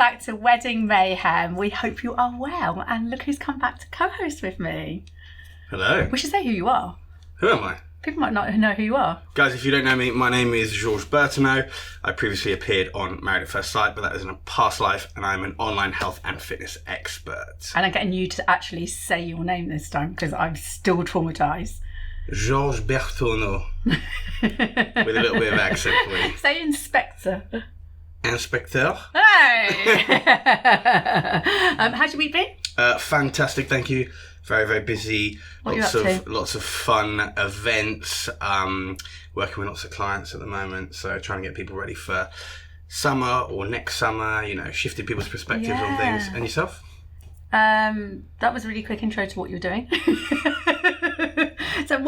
back to Wedding Mayhem. We hope you are well. And look who's come back to co-host with me. Hello. We should say who you are. Who am I? People might not know who you are. Guys, if you don't know me, my name is Georges Bertineau. I previously appeared on Married at First Sight, but that was in a past life, and I'm an online health and fitness expert. And I'm getting you to actually say your name this time, because I'm still traumatised. Georges Bertineau. With a little bit of accent, please. Say Inspector. Inspecteur. Hey! How's your week been? Fantastic, thank you. Very, very busy. What are you up to? Lots of fun events. Working with lots of clients at the moment. So trying to get people ready for summer or next summer, shifting people's perspectives on things. And yourself? That was a really quick intro to what you're doing. So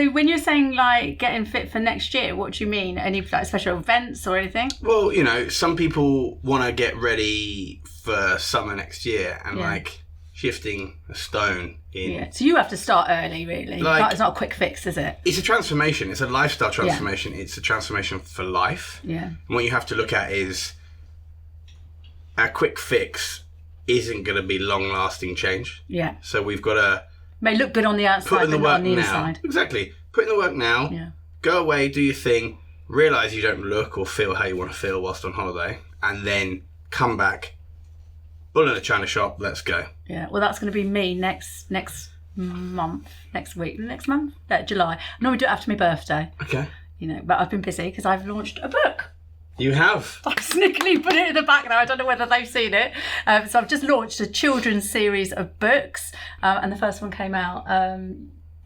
when you're saying like getting fit for next year, what do you mean? Any like special events or anything? Well, some people want to get ready for summer next year and like shifting a stone in. Yeah. So you have to start early, really. It's not a quick fix, is it? It's a transformation. It's a lifestyle transformation. Yeah. It's a transformation for life. Yeah. And what you have to look at is a quick fix isn't going to be long-lasting change. Yeah. So we've got to... May look good on the outside, put in the but work not on the now. inside. Exactly. Put in the work now. Yeah. Go away, do your thing, realise you don't look or feel how you want to feel whilst on holiday, and then come back, bull in a china shop, let's go. Yeah, well, that's going to be me next month, next month? Yeah, July. I normally do it after my birthday. Okay. But I've been busy because I've launched a book. You have? I sneakily put it in the back now. I don't know whether they've seen it. So I've just launched a children's series of books, and the first one came out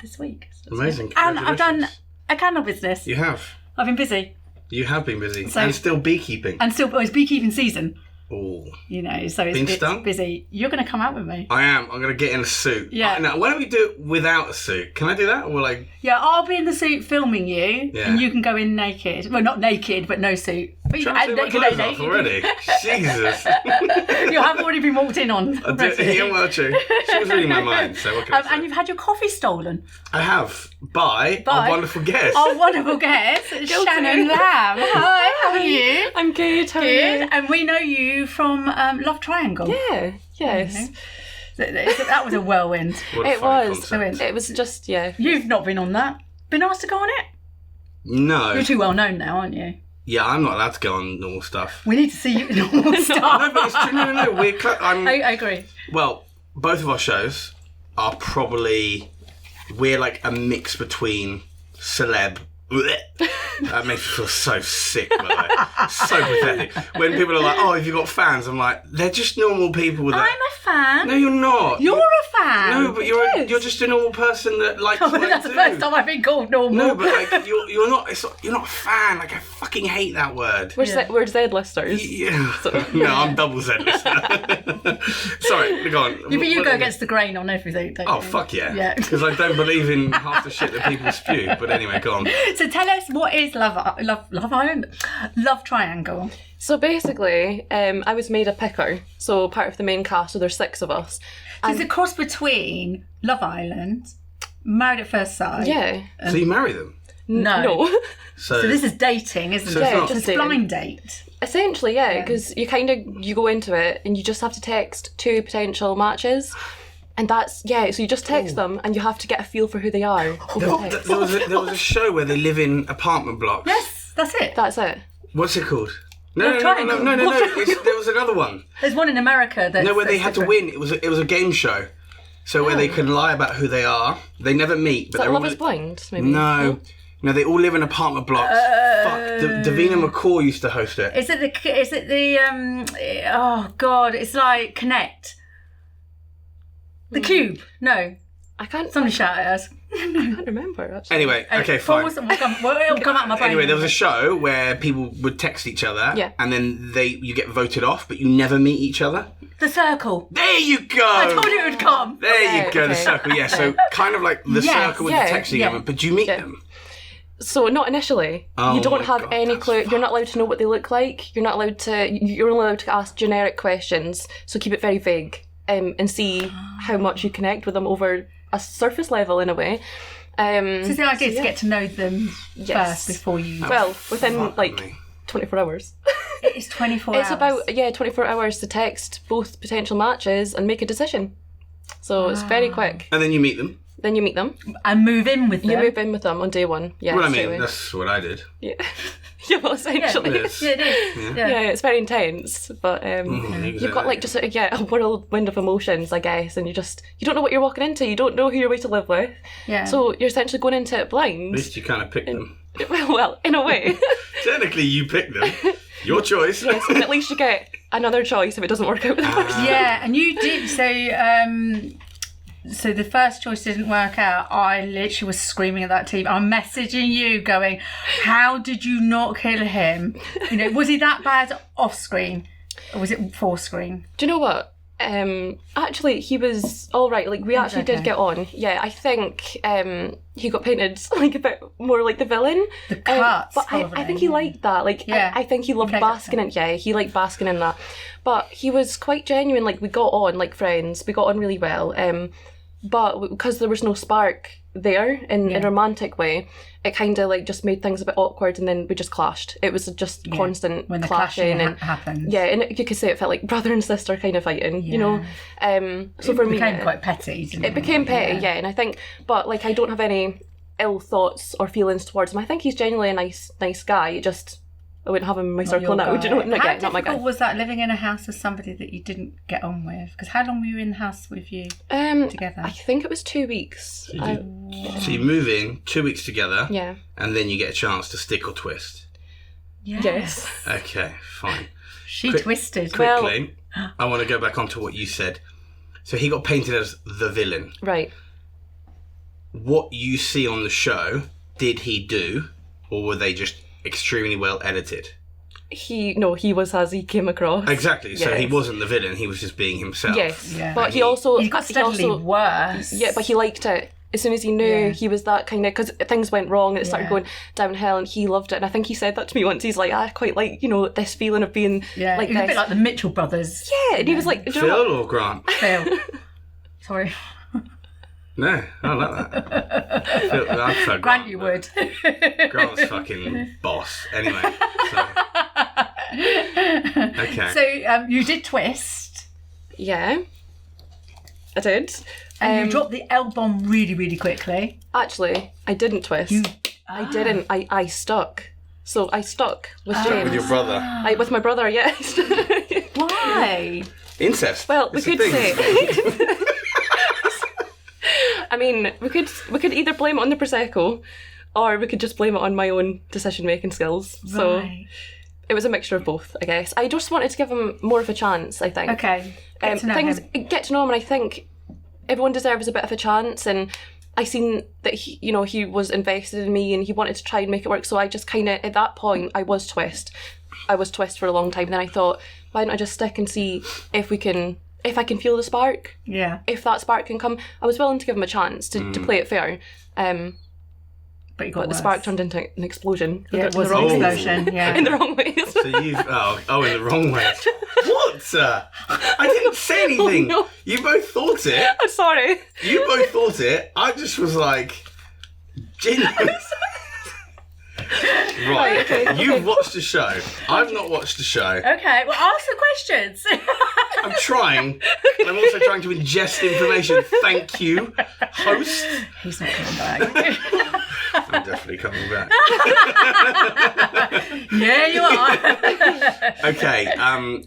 this week. Amazing. And I've done a candle business. You have? I've been busy. You have been busy. And still beekeeping. And still, it's beekeeping season. Oh. So it's busy. You're going to come out with me. I am. I'm going to get in a suit. Yeah. Now, why don't we do it without a suit? Can I do that? Or Yeah, I'll be in the suit filming you, and you can go in naked. Well, not naked, but no suit. But trying to take my clothes off already? Jesus. You have already been walked in on. Yeah, well, true. She was reading my mind, so what can I say? And you've had your coffee stolen. I have. By our wonderful guest. Our wonderful guest, Shannon Lamb. Hi, how are you? I'm good, how are you? And we know you from Love Triangle. Yeah, yes. That was a whirlwind. It was just, You've not been on that. Been asked to go on it? No. You're too well known now, aren't you? Yeah, I'm not allowed to go on normal stuff. We need to see you in normal stuff. No, but it's true. No. I agree. Well, both of our shows are probably... We're like a mix between celeb... That makes me feel so sick, by the way. So pathetic. When people are like, oh, have you got fans? I'm like, they're just normal people. I'm a fan. No, you're not. You're a fan. No, but you're just a normal person that likes what that's I the do. first time I've been called normal. No, but like, you're not a fan. Like, I fucking hate that word. We're Z-listers. Yeah. No, I'm double Z-lister. Sorry, go on. But you go against the grain on everything, don't you? Oh, fuck yeah. Yeah. Because I don't believe in half the shit that people spew. But anyway, go on. So tell us, what is Love Island? Love Triangle. So basically, I was made a picker, so part of the main cast, so there's 6 of us. So it's a cross between Love Island, Married at First Sight. Yeah. So you marry them? No. So this is dating, isn't it? Yeah, just blind date. Essentially, yeah, because you go into it and you just have to text 2 potential matches. And that's, so you just text them and you have to get a feel for who they are. There was a show where they live in apartment blocks. Yes, that's it. That's it. What's it called? No. There was another one. There's one in America where they had to win. It was a game show. So where they can lie about who they are. They never meet. But is that Love is Blind, maybe? No, they all live in apartment blocks. Fuck. Davina McCall used to host it. Is it the oh God, it's like Connect. The Cube? No. I can't... Somebody shout at us. I can't remember, actually. Anyway, okay, fine. It'll come out of my brain. Anyway, there was a show where people would text each other, and then you get voted off, but you never meet each other. The Circle. There you go! I told you it would come. There you go, the Circle, yeah. So kind of like the Circle with the texting element, but do you meet them? So not initially. Oh, you don't have any clue. Fucked. You're not allowed to know what they look like. You're only allowed to ask generic questions. So keep it very vague. And see how much you connect with them over a surface level in a way. So the idea is to get to know them first before you... Well, within 24 hours. It is 24 hours. It's about 24 hours to text both potential matches and make a decision. So it's very quick. And then you meet them. Then you meet them. And move in with them. You move in with them on day one. Yeah. Well, I straight mean, away. that's what I did. Yeah. Yeah, well, essentially. It is. Yeah, it is. Yeah, it's very intense, but you've got like just a whirlwind of emotions, I guess, and you don't know what you're walking into. You don't know who you're going to live with. Yeah. So you're essentially going into it At blind. least you kind of picked them. Well, in a way. Technically, you picked them. Your choice. Yes, and at least you get another choice if it doesn't work out with the first. Yeah, and you did. So the first choice didn't work out. I literally was screaming at that team. I'm messaging you going, how did you not kill him? You know, was he that bad off screen? Or was it for screen? Do you know what? Actually, he was all right. Like, we actually did get on. Yeah, I think he got painted like a bit more like the villain. The cuts, but I think he liked that. Like, I think he loved basking in. Yeah, he liked basking in that. But he was quite genuine. Like, we got on like friends. We got on really well. But because there was no spark there in a romantic way, it kind of like just made things a bit awkward, and then we just clashed. It was just constant when the clashing and happens. Yeah, and you could say it felt like brother and sister kind of fighting, you know. So for me, it became quite petty. Didn't it became petty, yeah. And I think, but like, I don't have any ill thoughts or feelings towards him. I think he's genuinely a nice guy. It just, I wouldn't have him in my circle now. Do you know? How not my guy. difficult was that, living in a house with somebody that you didn't get on with? Because how long were you in the house with you together? I think it was 2 weeks. So you move in 2 weeks together. Yeah. And then you get a chance to stick or twist. Yes. Okay, fine. She twisted. Quickly, I want to go back onto what you said. So he got painted as the villain. Right. What you see on the show, did he do, or were they just extremely well edited? He was as he came across. Exactly. So he wasn't the villain. He was just being himself. Yes. Yeah. But he got steadily worse. Yeah, but he liked it. As soon as he knew he was that kind of, because things went wrong and it started going downhill, and he loved it. And I think he said that to me once. He's like, I quite like, this feeling of being like it was this. a bit like the Mitchell brothers. Yeah, and he was like, Phil or Grant? Phil. Sorry. No, I like that. Phil, I'd prefer Grant, you would. Grant's fucking boss. Anyway. So. Okay. So you did twist. Yeah, I did. And you dropped the L-bomb really, really quickly. Actually, I didn't twist. I didn't. I stuck. So I stuck with James. With your brother? With my brother, yes. Why? Incest. Well, It's we a could thing. say. I mean, we could either blame it on the Prosecco, or we could just blame it on my own decision-making skills. So Right. it was a mixture of both, I guess. I just wanted to give him more of a chance, I think. Okay. Get to know him. Get to know him, and I think everyone deserves a bit of a chance, and I seen that he was invested in me and he wanted to try and make it work. So I just kind of, at that point, I was twist for a long time. And then I thought, why don't I just stick and see if I can feel the spark? Yeah. If that spark can come. I was willing to give him a chance to play it fair. But you got But the worse. spark turned into an explosion. Yeah, it was the an wrong explosion. Yeah. in the wrong ways. So you've... Oh, in the wrong way. What? I didn't say anything. Oh, no. You both thought it. I'm sorry. You both thought it. I just was like... Genuine. Right, okay. You've watched the show. I've not watched the show. Okay, well, ask the questions. I'm trying, and I'm also trying to ingest information. Thank you, host. He's not coming back. I'm definitely coming back. Yeah, you are. Okay,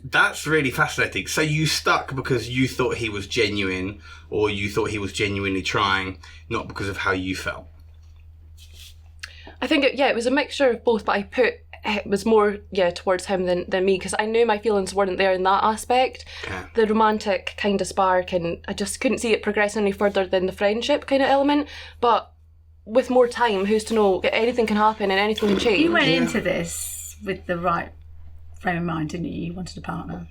that's really fascinating. So you stuck because you thought he was genuine, or you thought he was genuinely trying, not because of how you felt? I think it was a mixture of both, but it was more towards him than me, because I knew my feelings weren't there in that aspect. Okay. The romantic kind of spark, and I just couldn't see it progressing any further than the friendship kind of element. But with more time, who's to know? Anything can happen and anything can change. You went into this with the right frame of mind, didn't you? You wanted a partner.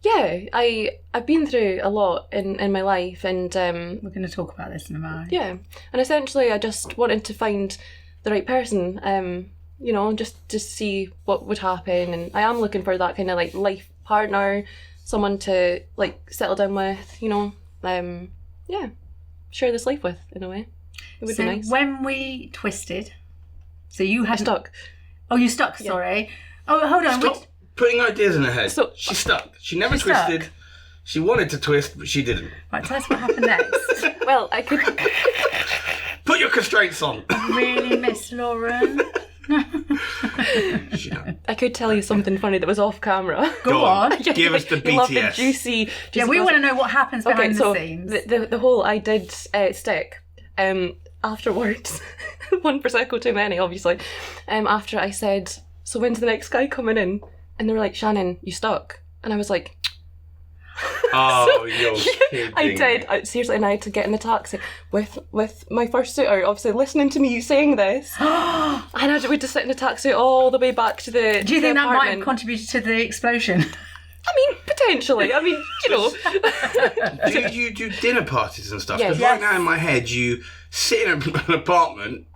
Yeah, I've been through a lot in my life, and We're going to talk about this in a moment. yeah, and essentially I just wanted to find the right person, just to see what would happen. And I am looking for that kind of like life partner, someone to like settle down with, share this life with in a way. It would be nice. When we twisted, so you had I stuck. Oh, you stuck. Sorry. Oh, hold on. Stop putting ideas in her head. So- She's stuck. She never She's twisted. stuck. She wanted to twist, but she didn't. Right, tell us what happened next. Well, I could. Put your constraints on. Really, Miss Lauren? I could tell you something funny that was off camera. Go on. Give us the BTS. You love the juicy. Yeah, we want to know what happens behind the scenes. The whole I did stick. Afterwards, one Prosecco too many, obviously. After I said, so when's the next guy coming in? And they were like, Shannon, you stuck? And I was like, oh, you're kidding. I did. Seriously, and I had to get in the taxi with my first suitor, obviously listening to me saying this. And we had to sit in the taxi all the way back to the Do you think that might apartment. have contributed to the explosion? I mean, potentially. I mean, you know. Do you do dinner parties and stuff? Yes. Because right now in my head, you sit in an apartment,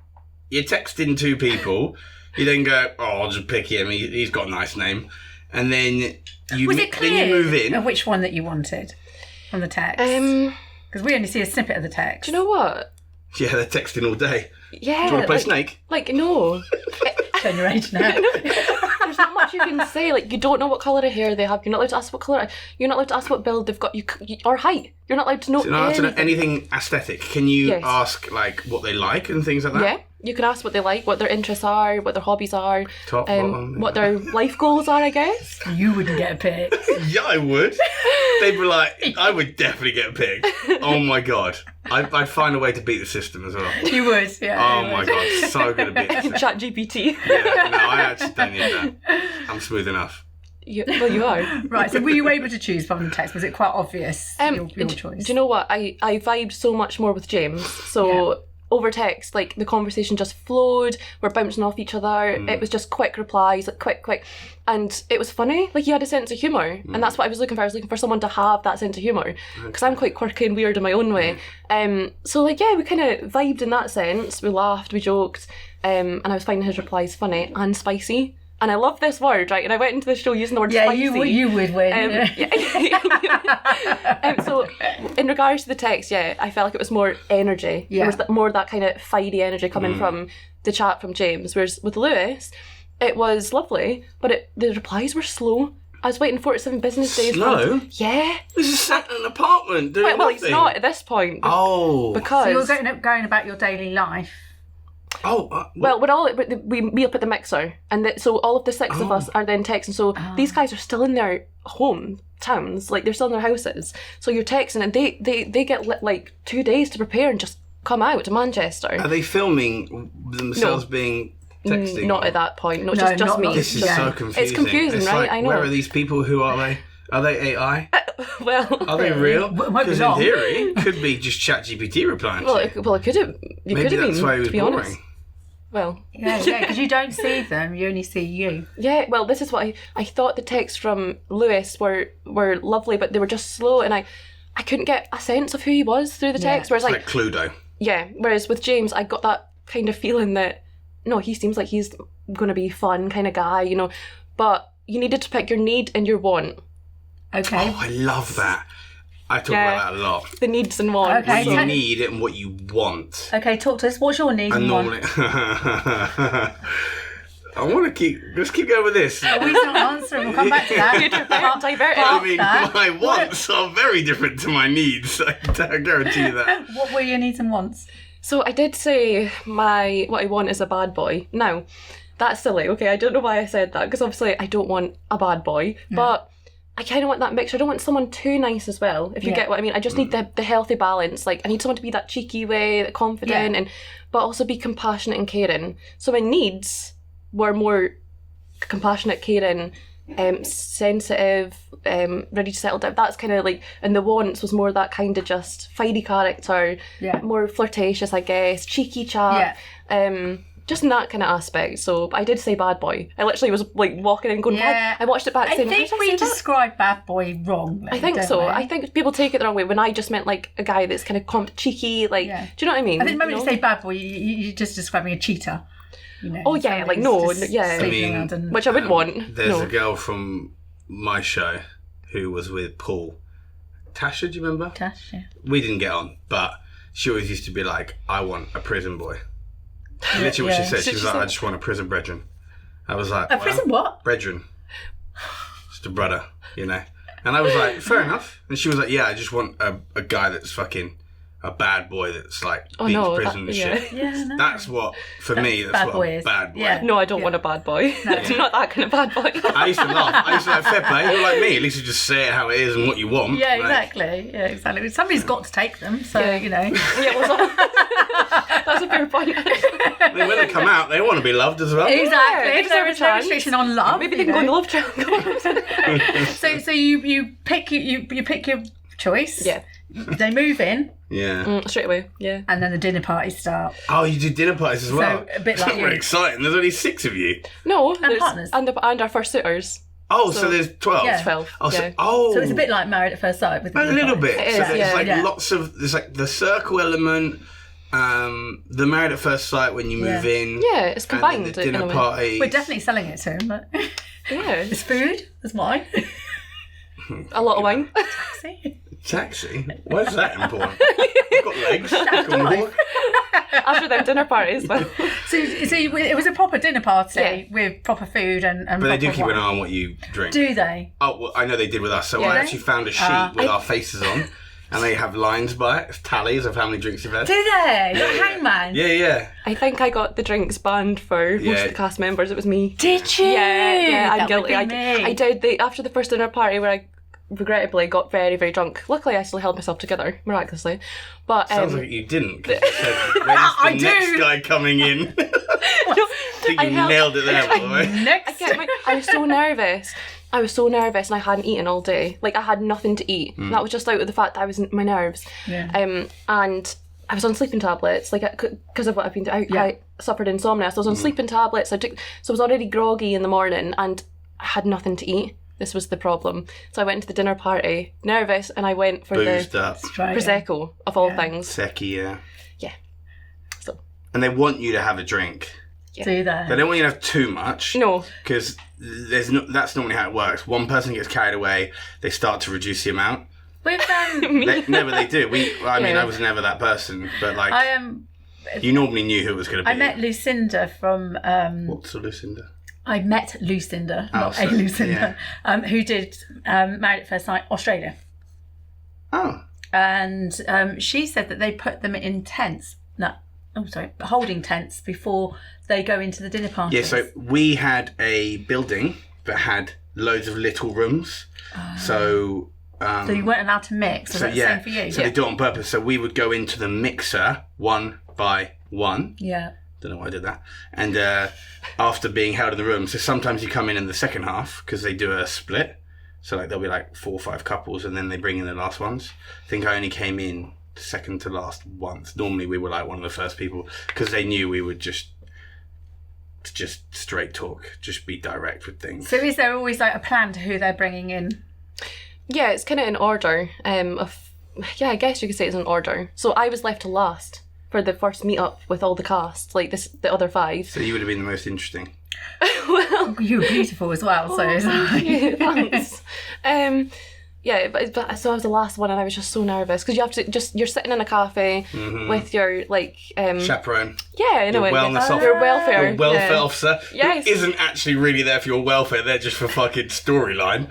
you're texting two people, you then go, oh, I'll just pick him, he's got a nice name. And then you Was it clear then you move in. which one that you wanted from the text? Because we only see a snippet of the text. Do you know what? Yeah, they're texting all day. Yeah. Do you want to play Snake? Like, no. Turn your age now. There's not much you can say. Like, you don't know what colour of hair they have. You're not allowed to ask what colour. You're not allowed to ask what build they've got. You or height. You're not allowed to know So you're not allowed to know anything. anything aesthetic. Can you Yes. ask, like, what they like and things like that? Yeah. You can ask what they like, what their interests are, what their hobbies are, Top, bottom, what their life goals are, I guess. You wouldn't get a pick. Yeah, I would. They'd be like, I would definitely get picked. Oh my god. I'd find a way to beat the system as well. You would, yeah. Oh you my would. god, so good at beating the system. Chat GPT. Yeah, no, I actually don't need that. I'm smooth enough. Well, you are. Right, so were you able to choose from the text? Was it quite obvious, your choice? Do you know what? I vibed so much more with James. So over text, like the conversation just flowed. We're bouncing off each other. It was just quick replies, like quick. And it was funny. Like, he had a sense of humour. And that's what I was looking for. I was looking for someone to have that sense of humour. Because I'm quite quirky and weird in my own way. So, like, yeah, we kind of vibed in that sense. We laughed, we joked. And I was finding his replies funny and spicy. And I love this word, right? And I went into the show using the word spicy. Yeah, you would win. So, in regards to the text, I felt like it was more energy. Yeah. There was more that kind of fiery energy coming from the chat from James. Whereas with Lewis, it was lovely, but the replies were slow. I was waiting 47 business days. Slow? Yeah. This is sat in an apartment doing Well, it's nothing. not at this point. Oh. Because... So you're going about your daily life. Oh. Well, we meet up at the mixer, and so all of the six of us are then texting. So these guys are still in their hometowns, like they're still in their houses. So you're texting, and they get like 2 days to prepare and just come out to Manchester. Are they filming themselves being texting? Not at that point. No, No, just not- me. This is so confusing. It's confusing, It's right? like, I know. Where are these people? Who are they? Are they AI? Well, Are they real? Well, it might be Because in not. theory, it could be just ChatGPT replying. well, to it you. could have. You Maybe could have that's been. why he was to be boring. honest. Well, Yeah, because you don't see them, you only see you. yeah. Well, this is what I thought. The texts from Lewis were lovely, but they were just slow, and I couldn't get a sense of who he was through the text. Whereas, It's like Cluedo. Whereas with James, I got that kind of feeling that no, he seems like he's going to be fun kind of guy, you know. But you needed to pick your need and your want. Okay. Oh, I love that. I talk about that a lot. The needs and wants. Okay. What you need and what you want. Okay, talk to us. What's your need And and want? normally, I want to let's keep going with this. Oh, he's not answering. We'll come back to that. Divert it. I mean, that. my wants are very different to my needs. I guarantee you that. What were your needs and wants? So I did say what I want is a bad boy. Now, that's silly, okay? I don't know why I said that, because obviously I don't want a bad boy, but I kind of want that mixture. I don't want someone too nice as well, if you get what I mean. I just need the healthy balance. Like, I need someone to be that cheeky way, that confident, but also be compassionate and caring. So my needs were more compassionate, caring, sensitive, ready to settle down. That's kind of like, and the wants was more that kind of just fiery character, more flirtatious, I guess, cheeky chat, just in that kind of aspect. So I did say bad boy. I literally was like walking in going, I watched it back I saying, think "How did I we say that?" described bad boy wrongly. I think don't so. we? I think people take it the wrong way when I just meant like a guy that's kind of cheeky, like, do you know what I mean? I think maybe You you know? say bad boy, you're just describing a cheater. You know, Oh, yeah, like, somebody no, who's just yeah. sleeping I mean, around and- Which I wouldn't want. There's No. a girl from my show who was with Paul. Tasha, do you remember? Tash, yeah. We didn't get on, but she always used to be like, I want a prison boy. Literally what she said. She was like, I just want a prison brethren. I was like, A prison what? Brethren. Just a brother, you know. And I was like, fair enough. And she was like, yeah, I just want a guy that's fucking a bad boy that's like beats prison and shit. Yeah, no. That's what, for me, that's what a bad boy. Yeah. No, I don't want a bad boy. No. Not that kind of bad boy. I used to laugh. I used to like, fair play. You're like me. At least you just say it how it is and what you want. Yeah, exactly. Yeah, exactly. Somebody's got to take them, so, you know. Yeah, that's a fair point. I mean, when they come out, they want to be loved as well. Exactly. Give them a There's no restriction on love. Maybe they can go on the love triangle. So you pick your choice. Yeah. They move in. Yeah. Straight away, yeah. And then the dinner parties start. Oh, you do dinner parties as well? So, a bit like That's very exciting. There's only 6 of you. No, And partners. And our first suitors. Oh, so there's 12? Yeah. 12. Oh, yeah. so it's a bit like Married at First Sight. With the a dinner little parties. bit. It So is, there's yeah. lots of, there's like the circle element, the Married at First Sight when you move in. Yeah, it's combined. And then the dinner in a way. party. We're definitely selling it to him. But Yeah. there's food, there's wine. A lot of wine. See? Taxi? Why is that important? I've got legs. I can walk. After them dinner parties. But So it was a proper dinner party Yeah. with proper food and But they do proper keep an wine. eye on what you drink. Do they? Oh, well, I know they did with us. So Yeah, I they? actually found a sheet with our faces on, and they have lines by it, tallies of how many drinks you've had. Do they? Like Yeah. hangman? Yeah. I think I got the drinks banned for most Yeah. of the cast members. It was me. Did you? Yeah, I'm That guilty. would be me. I did. After the first dinner party where I regrettably got very, very drunk. Luckily, I still held myself together, miraculously. But Sounds like you didn't. 'Cause you said, when's I the do. next guy coming in? I think you nailed it there, by the way. Next. I was so nervous. I was so nervous and I hadn't eaten all day. Like, I had nothing to eat. That was just out of the fact that I was in my nerves. Yeah. And I was on sleeping tablets, like, because of what I've been doing. I suffered insomnia, so I was on sleeping tablets. So I was already groggy in the morning and I had nothing to eat. This was the problem. So I went to the dinner party, nervous, and I went for Boozed the up. Prosecco, of all things. Secchi, yeah. Yeah. So. And they want you to have a drink. Do they? They don't want you to have too much. No. Because that's normally how it works. One person gets carried away, they start to reduce the amount. With No, but they do. I mean, I was never that person, but like, you normally knew who it was going to be. I met Lucinda from. What's a Lucinda? I met Lucinda, not sorry. a Lucinda, who did Married at First Sight Australia. Oh. And she said that they put them in tents. Holding tents before they go into the dinner parties. Yeah, so we had a building that had loads of little rooms. So you weren't allowed to mix. Was that the same for you? So they do it on purpose. So we would go into the mixer one by one. Yeah. Don't know why I did that. And after being held in the room, so sometimes you come in the second half because they do a split. So like there'll be like 4 or 5 couples, and then they bring in the last ones. I think I only came in second to last once. Normally we were like one of the first people because they knew we would just straight talk, just be direct with things. So is there always like a plan to who they're bringing in? Yeah, it's kind of in order. I guess you could say it's in order. So I was left to last for the first meet-up with all the cast, like the other 5. So you would have been the most interesting. Well, You were beautiful as well, so it's thank you, thanks. Yeah, but so I was the last one and I was just so nervous because you have to you're sitting in a cafe with your like chaperone. Yeah, in a way. Wellness officer. Your welfare. Your welfare officer. Yes. Who isn't actually really there for your welfare, they're just for fucking storyline.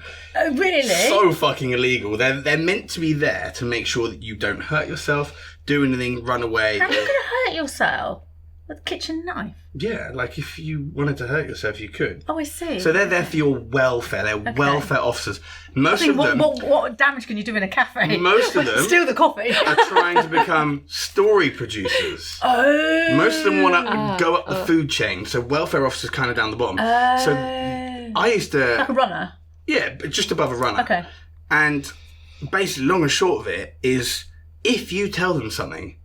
really? So fucking illegal. They're meant to be there to make sure that you don't hurt yourself, do anything, run away. How are you going to hurt yourself? With a kitchen knife? Yeah, like if you wanted to hurt yourself, you could. Oh, I see. So they're there for your welfare. They're welfare officers. Most of them... What damage can you do in a cafe? Most of them... Steal the coffee. are trying to become story producers. Oh. Most of them want to go up the food chain. So welfare officers kind of down the bottom. So I used to... Like a runner? Yeah, but just above a runner. Okay. And basically, long and short of it is, if you tell them something,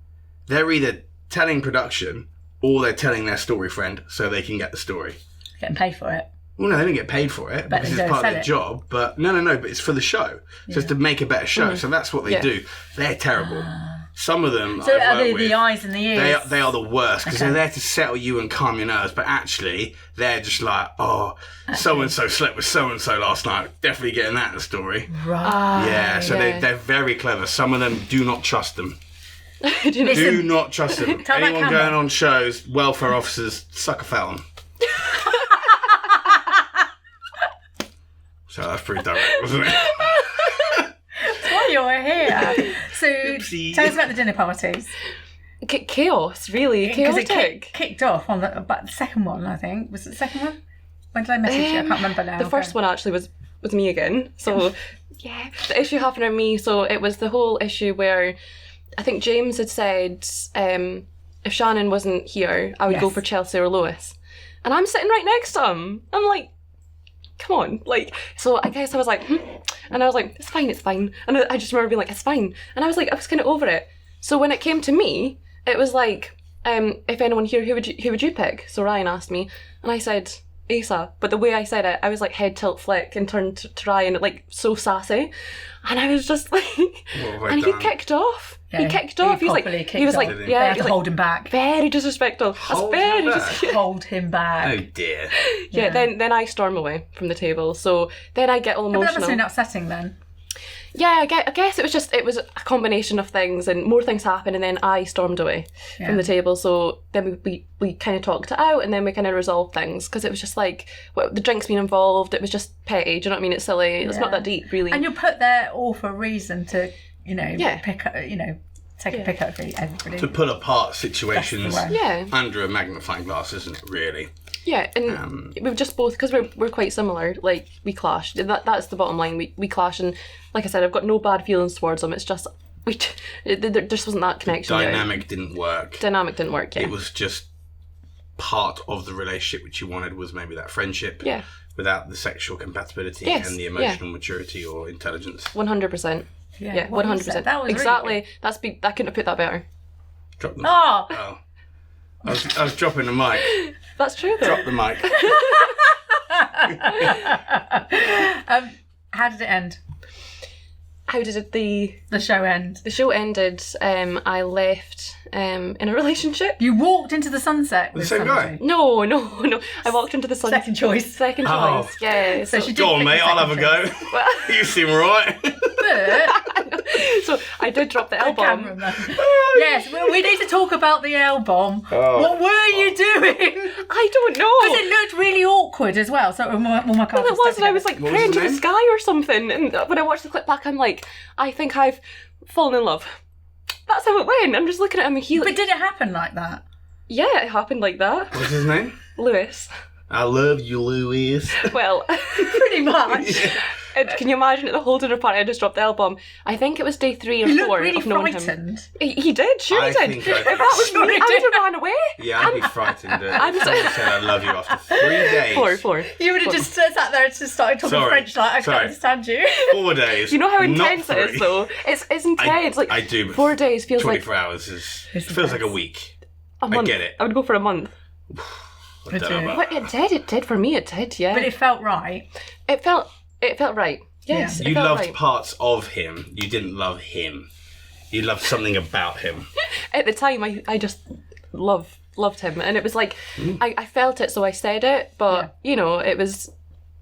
they're either telling production or they're telling their story friend so they can get the story. Getting paid for it. Well, no, they don't get paid for it But because they it's don't part of sell their it. job. But no, but it's for the show. So it's to make a better show. So that's what they do. They're terrible. Some of them So I've are worked they with, the eyes and the ears? they are the worst because they're there to settle you and calm your nerves. But actually, they're just like, so-and-so slept with so-and-so last night. Definitely getting that in the story. Right. Yeah, so they're very clever. Some of them, do not trust them. Do not trust them. Tell that Anyone camera. going on shows, welfare officers, suck a felon. So that's pretty direct, wasn't it? That's why you're here. So Oopsie. tell us about the dinner parties. Chaos, really. Because it Chaotic. kicked off on the second one, I think. Was it the second one? When did I message you? I can't remember now. The first one actually was me again. So, yeah. The issue happened on me. So it was the whole issue where I think James had said if Shannon wasn't here, I would go for Chelsea or Lewis. And I'm sitting right next to him. I'm like, come on. Like, so I guess I was like, And I was like, it's fine. And I just remember being like, it's fine. And I was kind of over it. So when it came to me, it was like, if anyone here, who would you pick? So Ryan asked me, and I said Asa. But the way I said it, I was like head tilt flick and turned to Ryan, like so sassy, and I was just like, and he kicked off. Yeah, he kicked off. He was like, yeah, to hold him back. Very disrespectful. Hold him back. Oh dear. Yeah. Then I storm away from the table. So then I get all emotional. But that must have been upsetting then. Yeah, I guess it was a combination of things, and more things happened, and then I stormed away from the table. So then we kind of talked it out, and then we kind of resolved things, because it was just like, the drinks being involved, it was just petty. Do you know what I mean? It's silly. It's not that deep, really. And you're put there all for a reason to, pick up, take a pick up for everybody. To pull apart situations Yeah. under a magnifying glass, isn't it, really? Yeah, and we've just both, because we're quite similar, like, we clash. That's the bottom line. We clash, and like I said, I've got no bad feelings towards them. It's just, there just wasn't that connection. Dynamic didn't work. Yeah. It was just part of the relationship which you wanted was maybe that friendship. Yeah. Without the sexual compatibility and the emotional maturity or intelligence. 100%. Yeah, 100%. That was exactly. Really I couldn't have put that better. Drop the mic. Oh. I was dropping the mic. That's true, though. Drop the mic. How did it end? How did the show end? The show ended. I left in a relationship. You walked into the sunset with the same somebody. guy? No. I walked into the sunset. Second choice. Second choice. Yeah. So she did. Go on, mate. I'll have a go. You seem right. So I did drop the L bomb. Yes, we need to talk about the L bomb. Oh. What were you doing? I don't know. Because it looked really awkward as well. So my Well, it was, and I was like What was praying his to the name? sky or something. And when I watched the clip back, I'm like, I think I've fallen in love. That's how it went. I'm just looking at him, and But did it happen like that? Yeah, it happened like that. What's his name? Lewis. I love you, Louise. Well, Pretty much. And can you imagine at the whole dinner party I just dropped the L bomb? I think it was day 3 or You 4 looked really of knowing frightened. him. He did, sure I he did. think If that was me, I would have ran away. Yeah, I'd be frightened I'm if someone said I love you after 3 days. 4. You would have just sat there and just started talking French like, I can't understand you. 4 days. You know how not intense it is, 3. though? It's intense. I do. But 4 days feels 24 like hours feels like a week. a month. I get it. I would go for a month. I don't know about But it did for me. It did, yeah. But it felt right. It felt right. Yes, You it felt loved right. parts of him. You didn't love him. You loved something about him. At the time, I just loved him, and it was like I felt it, so I said it. But it was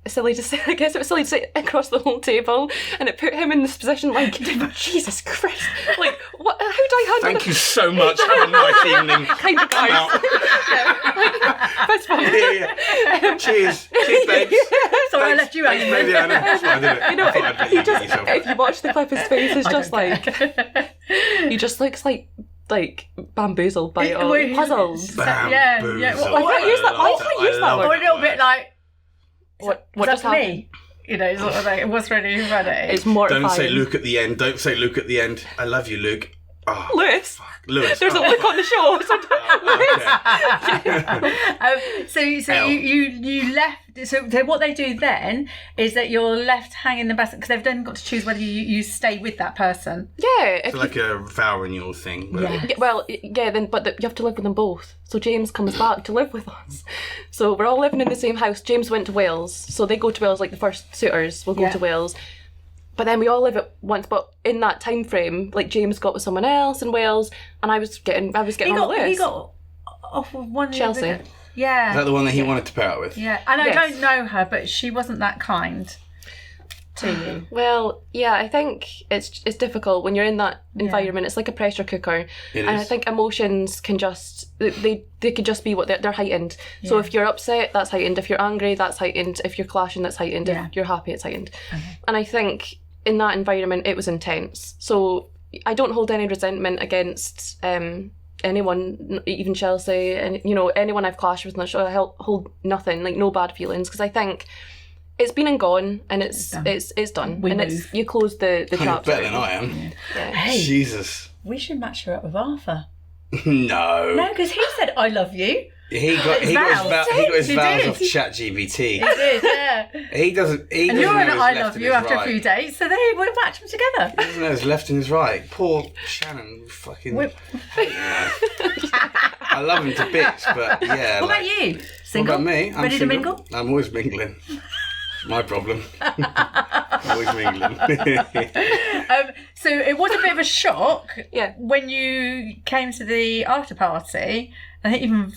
silly to say. I guess it was silly to say it across the whole table, and it put him in this position. Like, Jesus Christ! Like, what? How do I handle? Thank you so much. Have a nice evening. Kind of guys. That's fine. Yeah. Cheers, babes. Sorry, I left you hanging. Maybe I know. That's why I did it. You know, I thought I'd let he you get just, yourself. if you watch the clip, his face is just don't like he just looks like bamboozled by it all, puzzled. Yeah. Bamboozled. I can't use that. Why can't I use that Or word? a little bit like, What is that just for happened? me? Sort of like, it was really funny. It's mortifying. Don't say Luke at the end. Don't say Luke at the end. I love you, Luke. Oh, Lewis. Lewis. There's a Luke on the show. So Lewis. So you left. So what they do then is that you're left hanging the basket because they've then got to choose whether you stay with that person. Yeah. It's like a vow renewal thing. Then you have to live with them both. So James comes back to live with us. So we're all living in the same house. James went to Wales, so they go to Wales like the first suitors will go to Wales. But then we all live at once. But in that time frame, like James got with someone else in Wales, and I was getting on with Lewis. He got off with one Chelsea. Yeah. Is that the one that he wanted to pair up with? Yeah, and I Yes. don't know her, but she wasn't that kind. to you? Well, yeah, I think it's difficult when you're in that environment. It's like a pressure cooker. And I think emotions can just, they could just be what they're heightened. Yeah. So if you're upset, that's heightened. If you're angry, that's heightened. If you're clashing, that's heightened. Yeah. If you're happy, it's heightened. And I think in that environment, it was intense. So I don't hold any resentment against anyone, even Chelsea, and anyone I've clashed with on the show. I hold nothing, like no bad feelings, because I think it's been and gone, and it's done. You close the chapter. Better than I am. Yeah. Hey, Jesus. We should match her up with Arthur. No, because he said I love you. He got his vows off ChatGPT. He did, yeah. He doesn't. And you're an I love you after a few days, so they would match them together. He doesn't know his left and his right. Poor Shannon, fucking. I love him to bits, but yeah. What about you? Single? What about me? I'm ready single. to mingle? I'm always mingling. My problem. Always mingling. So it was a bit of a shock when you came to the after party. I think even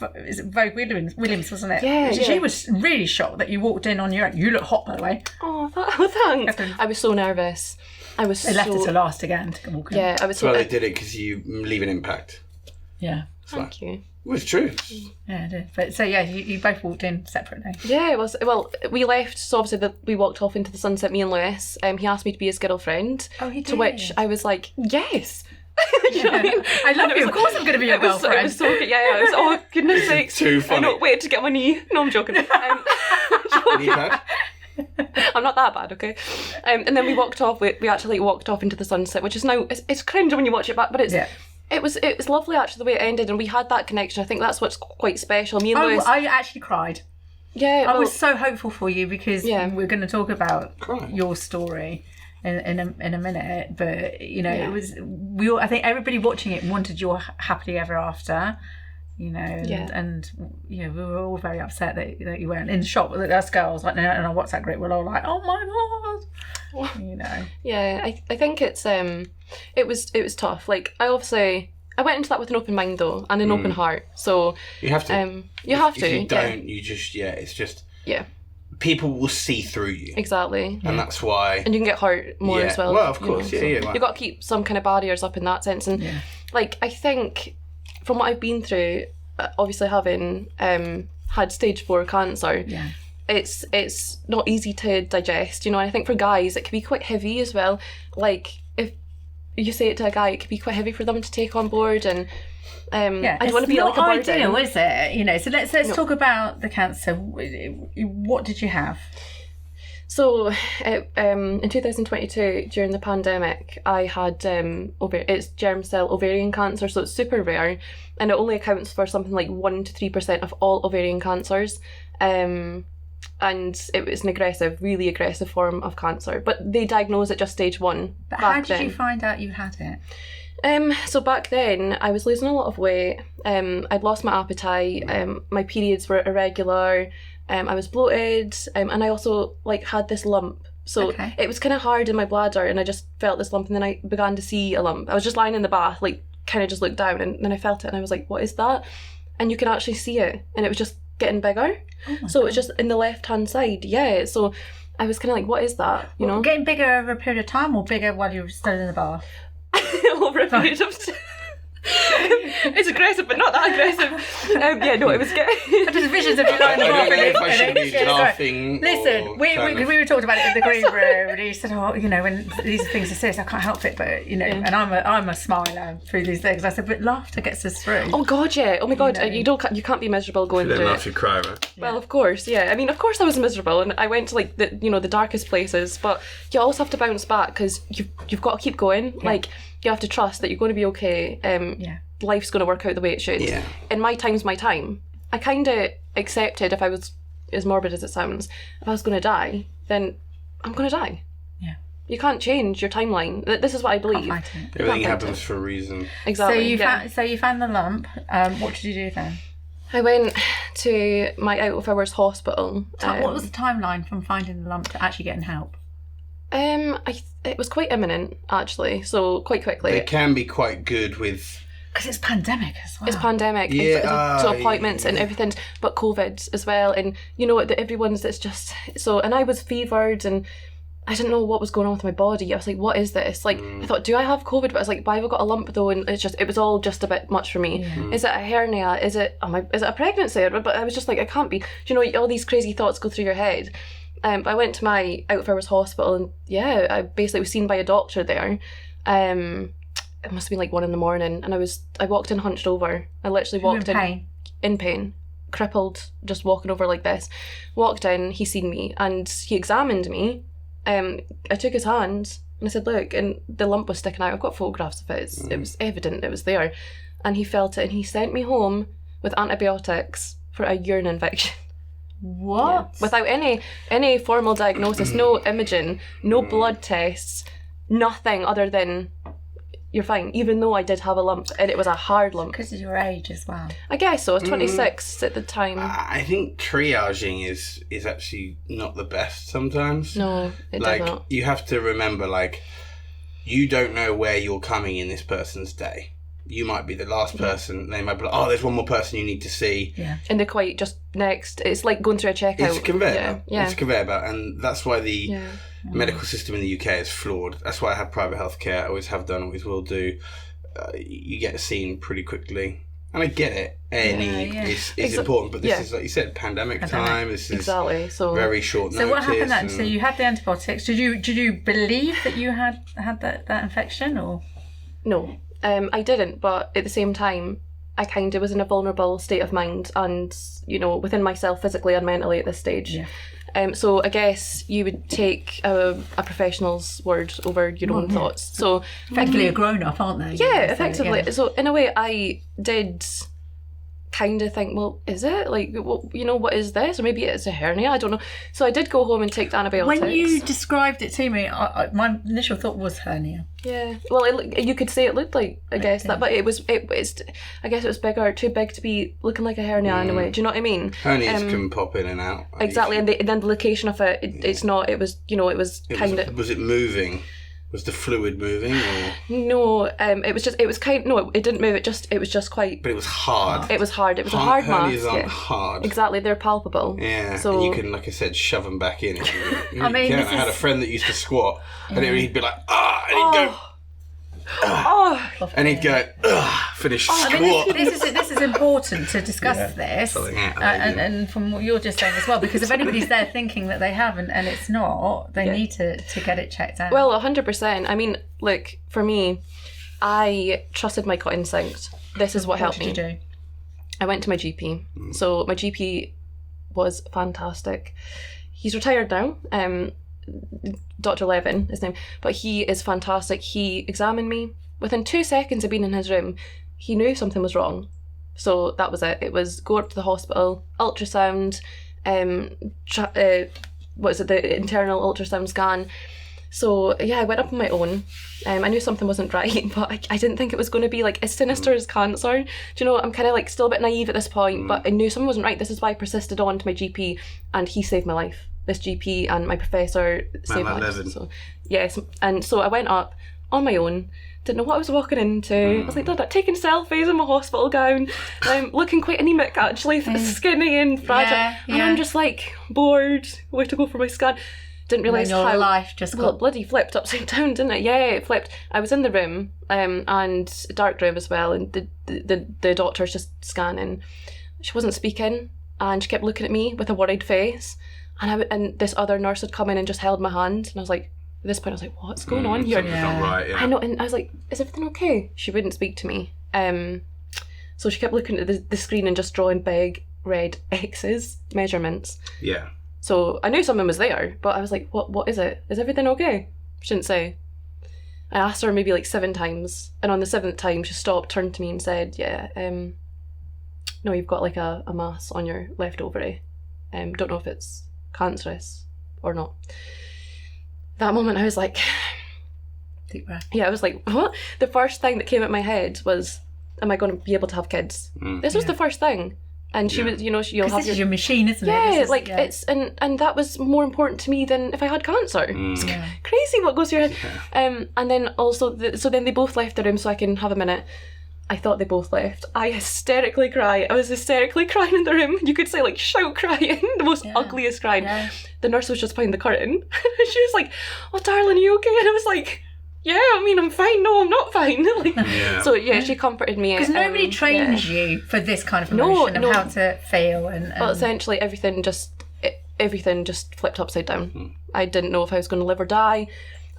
Vogue Williams, wasn't it? Yeah, She was really shocked that you walked in on your own. You look hot, by the way. Oh, thanks. I was so nervous. They left it to last again to walk in. Yeah, I was so... Well, they did it because you leave an impact. Yeah. Thank you. Well, it's true. Yeah, I did. But so you both walked in separately. Yeah, it was. Well, we left. So obviously, we walked off into the sunset. Me and Lewis. He asked me to be his girlfriend. Oh, he did. To which I was like, yes. You know what I mean? I love you. Of course, I'm going to be your girlfriend. It was so good. Yeah. It was. Oh goodness sakes. Too funny. I know. Wait to get on my knee. No, I'm joking. Knee pad? I'm not that bad, okay. And then we walked off. We actually walked off into the sunset, which is now it's cringe when you watch it back, but it's. Yeah. It was lovely actually the way it ended, and we had that connection. I think that's what's quite special. Me and Lewis. I actually cried. Yeah, I was so hopeful for you because we're going to talk about your story in a minute. But it was I think everybody watching it wanted your happily ever after. And we were all very upset that you weren't in shock. Us girls, like in our WhatsApp group, we're all like, "Oh my god!" Yeah, I think it's it was tough. Like I went into that with an open mind though, and an open heart. So you have to. If you don't, you just it's just people will see through you. Exactly. And that's why. And you can get hurt more as well. Well, of course, You've got to keep some kind of barriers up in that sense, and I think. From what I've been through, obviously having had stage 4 cancer, it's not easy to digest, and I think for guys it can be quite heavy as well. Like if you say it to a guy, it can be quite heavy for them to take on board, and I don't want to be like a burden. It's not ideal, is it? So let's talk about the cancer. What did you have? So, in 2022, during the pandemic, I had it's germ cell ovarian cancer, so it's super rare, and it only accounts for something like 1 to 3% of all ovarian cancers, and it was an really aggressive form of cancer. But they diagnosed it just stage 1. But how did you find out you had it? So back then, I was losing a lot of weight. I'd lost my appetite. My periods were irregular. I was bloated, and I also had this lump. So it was kind of hard in my bladder, and I just felt this lump, and then I began to see a lump. I was just lying in the bath, kind of just looked down, and then I felt it, and I was like, what is that? And you can actually see it, and it was just getting bigger. So it was just in the left-hand side, So I was kind of like, what is that? Getting bigger over a period of time, or bigger while you were still in the bath? Over a period of time. It's aggressive, but not that aggressive. It was getting. I just visions of you lying I don't know properly. if I should be laughing. Listen, we were talking about it in the green room, and he said, when these things are serious, I can't help it, but and I'm a smiler through these things. I said, but laughter gets us through. Oh God, yeah. Oh my God, you can't be miserable going through it. Laugh, you cry, right? Well, of course, yeah. I mean, of course I was miserable, and I went to the darkest places, but you also have to bounce back because you've got to keep going. Yeah. You have to trust that you're going to be okay. Life's going to work out the way it should. Yeah. And my time's my time. I kind of accepted, if I was, as morbid as it sounds, if I was going to die, then I'm going to die. Yeah. You can't change your timeline. This is what I believe. Everything happens for a reason. Exactly. So you found the lump. What did you do then? I went to my out of hours hospital. What was the timeline from finding the lump to actually getting help? It was quite imminent, actually, so quite quickly. They can be quite good with... Because it's pandemic as well. It's pandemic, so appointments and everything, but COVID as well, and everyone's, it's just, so, and I was fevered, and I didn't know what was going on with my body. I was like, what is this? Like, I thought, do I have COVID? But I was like, why have I got a lump though? And it was all just a bit much for me. Is it a hernia? Is it a pregnancy? But I was just like, it can't be. Do you know, all these crazy thoughts go through your head. But I went to my Outfirmers hospital, and I basically was seen by a doctor there. It must have been like 1 a.m, and I walked in hunched over. I literally walked in pain, crippled, just walking over like this. Walked in, he seen me, and he examined me. I took his hand and I said, look, and the lump was sticking out. I've got photographs of it. It was evident it was there. And he felt it, and he sent me home with antibiotics for a urine infection. What? Yeah. Without any formal diagnosis, no imaging, no blood tests, nothing other than you're fine, even though I did have a lump, and it was a hard lump. Because of your age as well. I guess so. I was 26 at the time. I think triaging is actually not the best sometimes. No, it does not. You have to remember, you don't know where you're coming in this person's day. You might be the last person. They might be like, oh, there's one more person you need to see. Yeah. And they're quite just next. It's like going through a checkout. It's a conveyor belt. Yeah. It's a conveyor belt. And that's why the medical system in the UK is flawed. That's why I have private healthcare. I always have done, always will do. You get seen pretty quickly. And I get it. It's important. But this is, like you said, pandemic time. This is very short notice. So what happened then? So you had the antibiotics. Did you believe that you had that infection, or? No. I didn't, but at the same time, I kind of was in a vulnerable state of mind, and within myself, physically and mentally at this stage. Yeah. So I guess you would take a professional's word over your own thoughts. So effectively a grown-up, aren't they? Yeah, effectively. Yeah. So in a way, I did kind of think, well, is it? Like, well, what is this? Or maybe it's a hernia, I don't know. So I did go home and take the antibiotics. When you described it to me, my initial thought was hernia. Yeah, well, you could say it looked like, I guess, that, but it's I guess it was too big to be looking like a hernia in a way. Do you know what I mean? Hernias can pop in and out. Exactly, and then the location of it's not. It was, it was kind of. Was it moving? Was the fluid moving? Or? No, it didn't move. It was just quite. But it was hard. It was hard. It was a hard mass. Hernias aren't hard. Exactly, they're palpable. Yeah, so and you can, like I said, shove them back in. If you I mean, I had a friend that used to squat, and he'd be like, and he'd go. And he'd go, finish squat. I mean, this is important to discuss this, and from what you're just saying as well, because if anybody's there thinking that they haven't and it's not, they need to get it checked out. Well, 100%. I mean, look, for me, I trusted my gut instinct. This is what helped me. What did you do? I went to my GP. So my GP was fantastic. He's retired now. Dr. Levin, his name, but he is fantastic. He examined me. Within 2 seconds of being in his room, he knew something was wrong. So that was it. It was go up to the hospital, ultrasound, the internal ultrasound scan. So yeah, I went up on my own. I knew something wasn't right, but I didn't think it was going to be like as sinister as cancer. Do you know, I'm kind of like still a bit naive at this point, but I knew something wasn't right. This is why I persisted on to my GP, and he saved my life. This GP and my professor saved my life. So, yes, and so I went up on my own, didn't know what I was walking into. I was like, taking selfies in my hospital gown, looking quite anemic actually, skinny and fragile. And I'm just like bored, way to go for my scan. Didn't realise how life just got bloody flipped upside down, didn't it? Yeah, it flipped. I was in the room, and a dark room as well, and the doctor's just scanning. She wasn't speaking, and she kept looking at me with a worried face. And this other nurse had come in and just held my hand, and I was like, at this point I was like, what's going on here? Something's not right, yeah. I know, and I was like, is everything okay? She wouldn't speak to me. So she kept looking at the screen and just drawing big red X's, measurements. Yeah. So I knew something was there, but I was like, what is it? Is everything okay? She didn't say. I asked her maybe like 7 times, and on the 7th time she stopped, turned to me and said, no, you've got like a mass on your left ovary. Don't know if it's cancerous or not. That moment I was like, deep breath. Yeah, I was like, what? The first thing that came at my head was, am I going to be able to have kids? This was the first thing. And she was, you'll have your machine, isn't it? Yeah, it's and that was more important to me than if I had cancer. It's crazy what goes through your head. And then also, so then they both left the room so I can have a minute. I thought they both left. I hysterically cry. I was hysterically crying in the room. You could say like shout crying, the most ugliest crying. Yeah. The nurse was just behind the curtain. She was like, "Oh, darling, are you okay?" And I was like, "Yeah, I mean, I'm fine. No, I'm not fine." So yeah, she comforted me. Because nobody trains you for this kind of emotion of how to feel. And well, essentially everything just flipped upside down. I didn't know if I was going to live or die.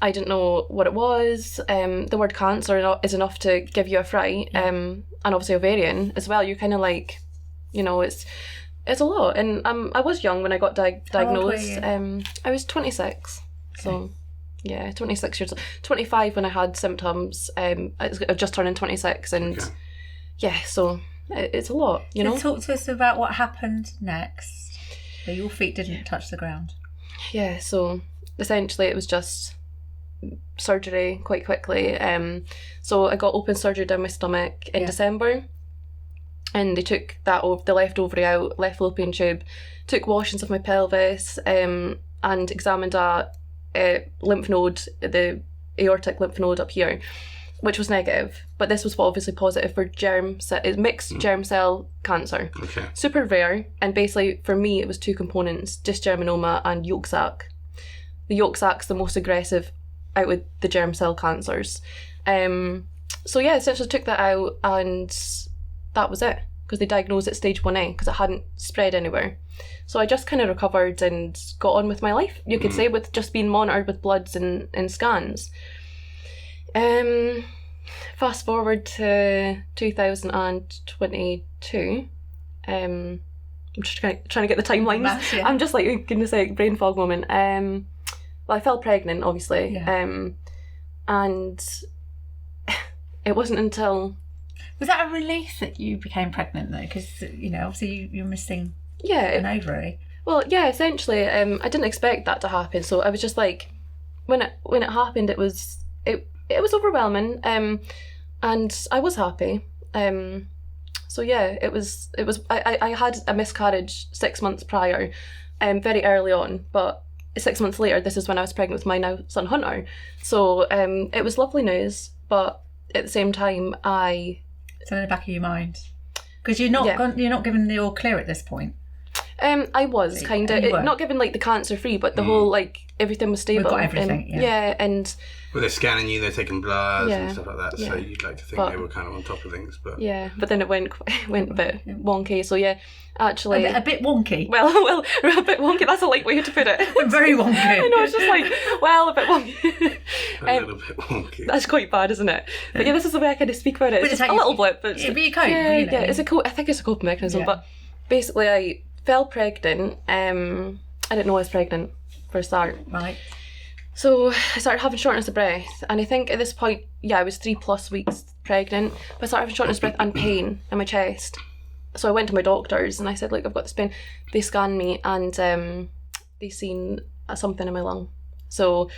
I didn't know what it was. The word cancer is enough to give you a fright. And obviously ovarian as well. You're kind of like, it's a lot. And I was young when I got diagnosed. How old were you? I was 26. Okay. So, yeah, 26 years old. 25 when I had symptoms. I just turned 26. And, so it's a lot, So talk to us about what happened next. So your feet didn't touch the ground. Yeah, so essentially it was just surgery quite quickly. So I got open surgery down my stomach in December, and they took the left ovary out, left fallopian tube, took washings of my pelvis, and examined a lymph node, the aortic lymph node up here, which was negative, but this was obviously positive for mixed germ cell cancer. Okay. Super rare, and basically for me it was 2 components, dysgerminoma and yolk sac. The yolk sac's the most aggressive out with the germ cell cancers. So yeah, essentially took that out, and that was it, because they diagnosed it stage 1A because it hadn't spread anywhere. So I just kind of recovered and got on with my life, you could say, with just being monitored with bloods and scans. Fast forward to 2022. I'm just trying to get the timelines. I'm just like, goodness sake, brain fog moment. Well, I fell pregnant, obviously, and it wasn't until... Was that a relief that you became pregnant, though? Because, obviously you're missing an ovary. Well, yeah, essentially, I didn't expect that to happen, so I was just like, when it happened, it was overwhelming, and I was happy. So yeah, it was. I had a miscarriage 6 months prior, very early on, but 6 months later, this is when I was pregnant with my now son Hunter. So it was lovely news, but at the same time, it's in the back of your mind, because you're not given the all clear at this point. I was kind of not given like the cancer free, but the whole like everything was stable. We've got everything. And well, they're scanning you, they're taking blood and stuff like that. So you'd like to think they were kind of on top of things, but but then it went a bit wonky. So actually a bit wonky. Well, a bit wonky. That's a light way to put it. Very wonky. I know, it's just like a bit wonky. A little bit wonky. That's quite bad, isn't it? But this is the way I kind of speak about it. It's just a little blip, but it'd be a cope. It's I think it's a coping mechanism. But basically, I fell pregnant. I didn't know I was pregnant for a start. Right. So I started having shortness of breath, and I think at this point, I was 3+ weeks pregnant, but I started having shortness of breath and pain in my chest. So I went to my doctors and I said, look, I've got this pain. They scanned me and they seen something in my lung. So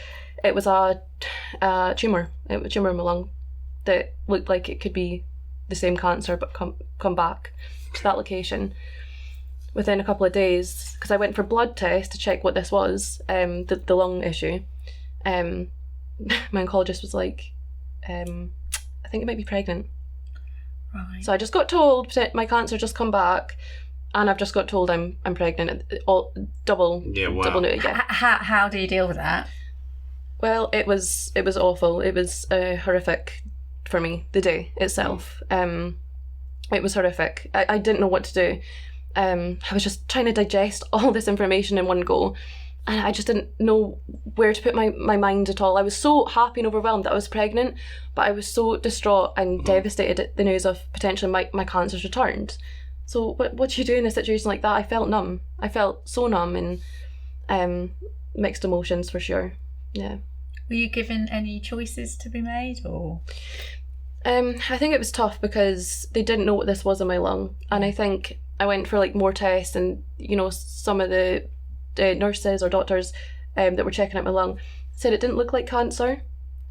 it was a tumour. It was a tumour in my lung that looked like it could be the same cancer but come back to that location within a couple of days, because I went for blood test to check what this was, the lung issue. My oncologist was like, I think it might be pregnant. Right. So I just got told my cancer just come back, and I've just got told I'm pregnant. All double. Yeah, wow. Double news. Yeah. How do you deal with that? Well, it was awful. It was horrific for me. The day itself, it was horrific. I didn't know what to do. I was just trying to digest all this information in one go, and I just didn't know where to put my mind at all. I was so happy and overwhelmed that I was pregnant, but I was so distraught and devastated at the news of potentially my cancer's returned. So what do you do in a situation like that? I felt numb. I felt so numb, and mixed emotions for sure. Yeah. Were you given any choices to be made, or? I think it was tough because they didn't know what this was in my lung, and I think I went for more tests, and some of the nurses or doctors that were checking out my lung said it didn't look like cancer.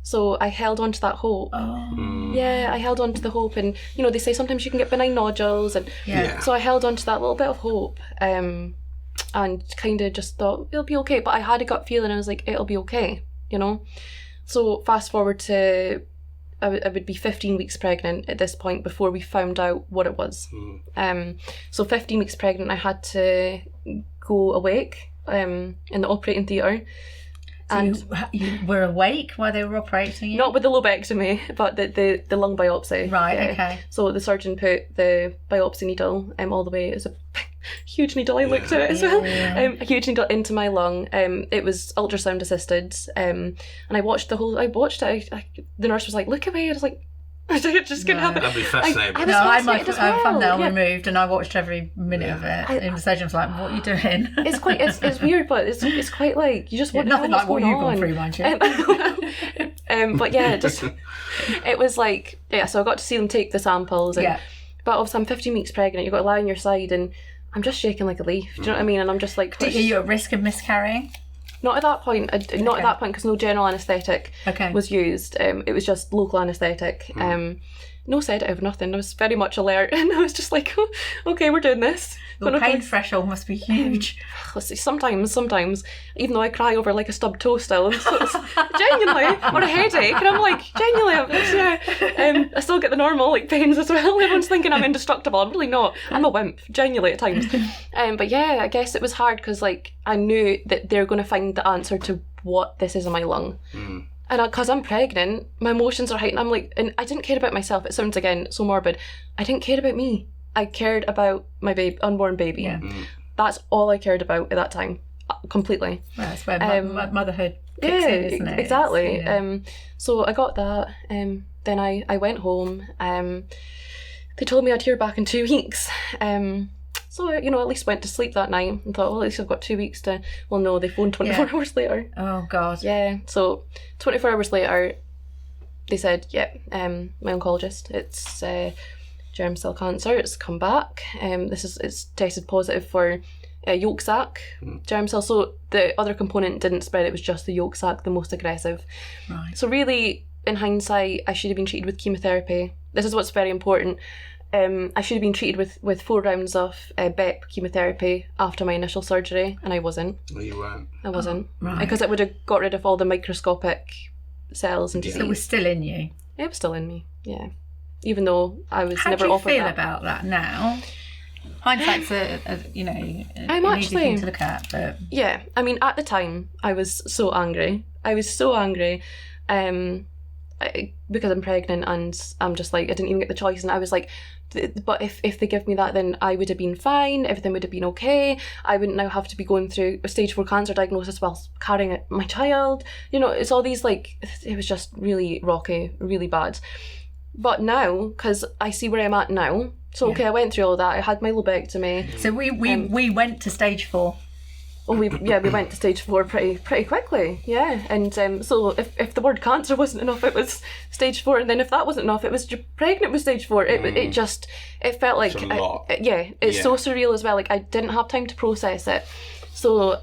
So I held on to that hope. Oh. Yeah, I held on to the hope, and they say sometimes you can get benign nodules, and so I held on to that little bit of hope, and kind of just thought it'll be okay. But I had a gut feeling, I was like, it'll be okay, So fast forward to I would be 15 weeks pregnant at this point before we found out what it was. So 15 weeks pregnant, I had to go awake in the operating theatre. So and you were awake while they were operating you? Not with the lobectomy, but the lung biopsy. Right, okay. So the surgeon put the biopsy needle all the way. It was a huge needle, I looked at it as well. A huge needle into my lung. It was ultrasound assisted. And I watched it. The nurse was like, look away. I was like, I just couldn't have it. That'd be fascinating. I had my thumbnail removed and I watched every minute of it. And the surgeon was like, what are you doing? It's weird, but it's quite like, you just want to know nothing like what you've gone through, mind you. But yeah, it was like, so I got to see them take the samples. But obviously I'm 15 weeks pregnant, you've got to lie on your side and I'm just shaking like a leaf. Do you know what I mean? And I'm just like... Are you at risk of miscarrying? Not at that point. At that point, because no general anaesthetic was used. It was just local anaesthetic. No sedative, nothing. I was very much alert, and I was just like, oh, okay, we're doing this. Your pain threshold must be huge. Sometimes, even though I cry over like a stubbed toe still, so it's genuinely, or a headache, and I'm like, genuinely, I still get the normal like pains as well. Everyone's thinking I'm indestructible. I'm really not. I'm a wimp, genuinely at times. But yeah, I guess it was hard because like I knew that they're going to find the answer to what this is in my lung. And because I'm pregnant, my emotions are heightened. I'm like, and I didn't care about myself. It sounds, again, so morbid. I didn't care about me. I cared about my unborn baby. Yeah. That's all I cared about at that time, completely. Well, that's where motherhood kicks in, isn't it? Exactly. So I got that. Then I went home. They told me I'd hear back in 2 weeks. So, at least went to sleep that night and thought, well, at least I've got 2 weeks to... Well, no, they phoned 24 hours later. Oh, God. Yeah, so 24 hours later, they said, my oncologist, it's germ cell cancer, it's come back. It's tested positive for yolk sac germ cell. So the other component didn't spread, it was just the yolk sac, the most aggressive. Right. So really, in hindsight, I should have been treated with chemotherapy. This is what's very important. I should have been treated with 4 rounds of BEP chemotherapy after my initial surgery, and I wasn't. Well, you weren't. I wasn't. Right. Because it would have got rid of all the microscopic cells and disease. It was still in you? It was still in me, yeah. Even though I was never offered that. How do you feel about that now? Hindsight's an easy thing to look at, but... Yeah, I mean, at the time, I was so angry. Because I'm pregnant and I'm just like, I didn't even get the choice, and I was like, but if they give me that, then I would have been fine, everything would have been okay, I wouldn't now have to be going through a stage 4 cancer diagnosis while carrying my child, it's all these like, it was just really rocky, really bad. But now, because I see where I'm at now, so okay, I went through all that, I had my lobectomy. So we went to stage 4. Well, we went to stage 4 pretty quickly, yeah. And so if the word cancer wasn't enough, it was stage 4, and then if that wasn't enough, it was pregnant with stage 4. It felt like it's a lot. It's so surreal as well. Like I didn't have time to process it, so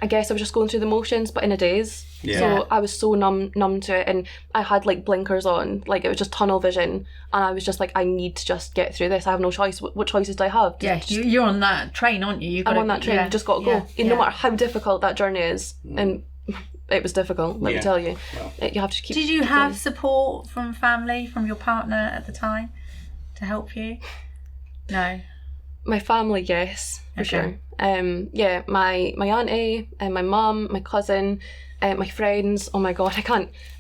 I guess I was just going through the motions, but in a daze. Yeah. So I was so numb to it, and I had like blinkers on, like it was just tunnel vision, and I was just like, I need to just get through this. I have no choice. What choices do I have? You're on that train, aren't you? I'm on that train. You just got to go. No matter how difficult that journey is, and it was difficult. Let me tell you. Well, you have to keep. Did you have support from family, from your partner at the time, to help you? No. My family, yes, for sure. My auntie and my mum, my cousin, my friends. Oh my God,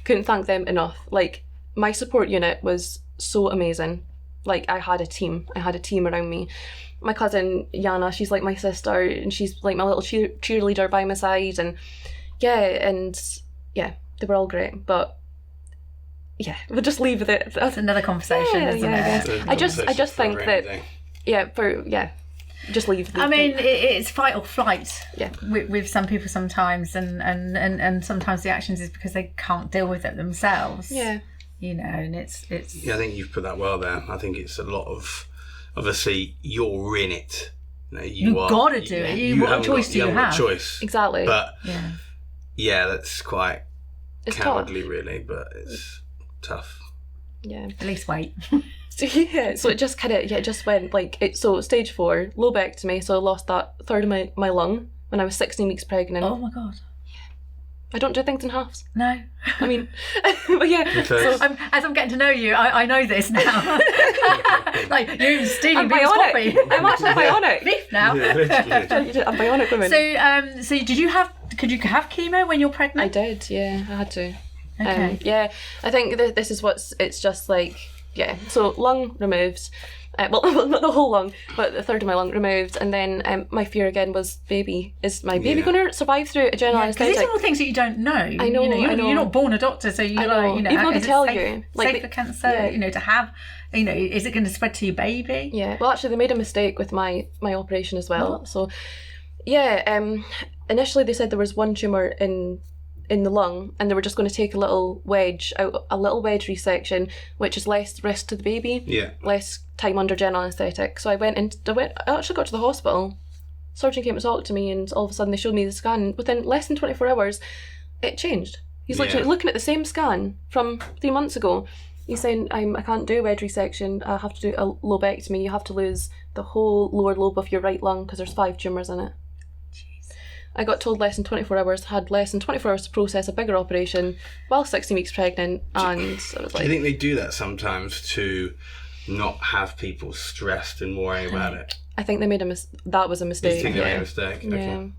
couldn't thank them enough. Like my support unit was so amazing. Like I had a team around me. My cousin Yana, she's like my sister, and she's like my little cheerleader by my side, and they were all great. But we'll just leave it. That's another conversation, isn't it? I just think that. Just leave. I mean, it's fight or flight. Yeah. With some people sometimes, and sometimes the actions is because they can't deal with it themselves. Yeah. And it's. Yeah, I think you've put that well there. I think it's a lot of, obviously, you're in it. You've got to do it. What choice do you have? Choice. Exactly. But that's quite cowardly, really. But it's tough. Yeah. At least wait. So it just kind of just went like it. So stage 4 lobectomy. So I lost that third of my lung when I was 16 weeks pregnant. Oh my God. I don't do things in halves. No. I mean, but yeah. So, as I'm getting to know you, I know this now. Like, you're stealing people's coffee. I'm actually bionic. Beef now. Yeah, literally. I'm bionic woman. So could you have chemo when you're pregnant? I did, yeah. I had to. Okay. Yeah, I think this is it's just like, yeah. So lung removed. Well, not the whole lung, but a third of my lung removed, and then my fear again was is my baby going to survive through a general anaesthetic? Because these are all things that you don't know. I know, you're not born a doctor, so you're like, even though they tell you, like safe for cancer, to have, is it going to spread to your baby? Yeah. Well, actually, they made a mistake with my operation as well. What? So, yeah. Initially, they said there was one tumour in the lung, and they were just going to take a little wedge resection, which is less risk to the baby, less time under general anaesthetic. So I actually got to the hospital, surgeon came to talk to me, and all of a sudden they showed me the scan. Within less than 24 hours it changed. He's looking at the same scan from 3 months ago. He's saying, I can't do a wedge resection, I have to do a lobectomy, you have to lose the whole lower lobe of your right lung because there's 5 tumours in it. I got told less than 24 hours, had less than 24 hours to process a bigger operation while 16 weeks pregnant, and I was like... Do you think they do that sometimes to not have people stressed and worrying about it? I think they made that was a mistake. You think they made a mistake? Okay.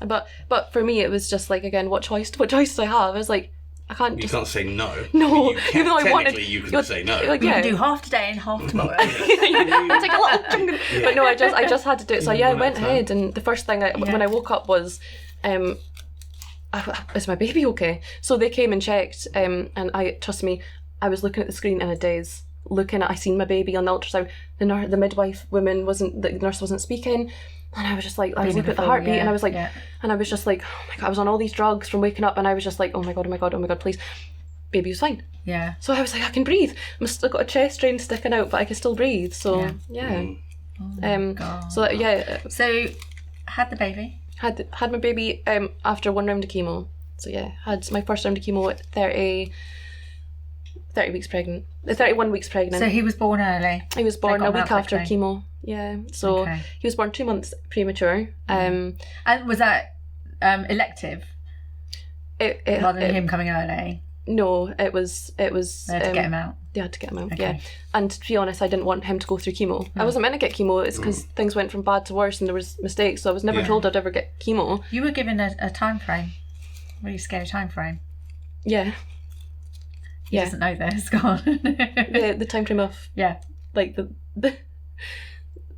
Yeah. But for me it was just like, again, what choice do I have? I was like, I can't You can't say no. No, even though I wanted... you can say no. Like, you can do half today and half tomorrow. I'll take a little chunk. But no, I just had to do it. So I went ahead, and the first thing when I woke up was, is my baby okay? So they came and checked, and trust me, I was looking at the screen in a daze. I seen my baby on the ultrasound. The midwife the nurse wasn't speaking. And I was just like, I was looking at the heartbeat, and I was like, and I was just like, oh my God, I was on all these drugs from waking up, and I was just like, oh my God, please. Baby was fine. Yeah. So I was like, I can breathe. I've still got a chest drain sticking out, but I can still breathe. So, yeah. God. So, yeah. So, had the baby? Had my baby after 1 round of chemo. So, yeah, had my first round of chemo at 30 weeks pregnant. 31 weeks pregnant. So he was born early? He was born a week after chemo. Yeah. So he was born 2 months premature. And was that elective? Rather than him coming early? No, it was. They had to get him out. They had to get him out. Okay. Yeah. And to be honest, I didn't want him to go through chemo. I wasn't meant to get chemo. It's because things went from bad to worse, and there was mistakes. So I was never told I'd ever get chemo. You were given a time frame. Really scary time frame. Yeah. He doesn't know this. Go on. the time frame of like the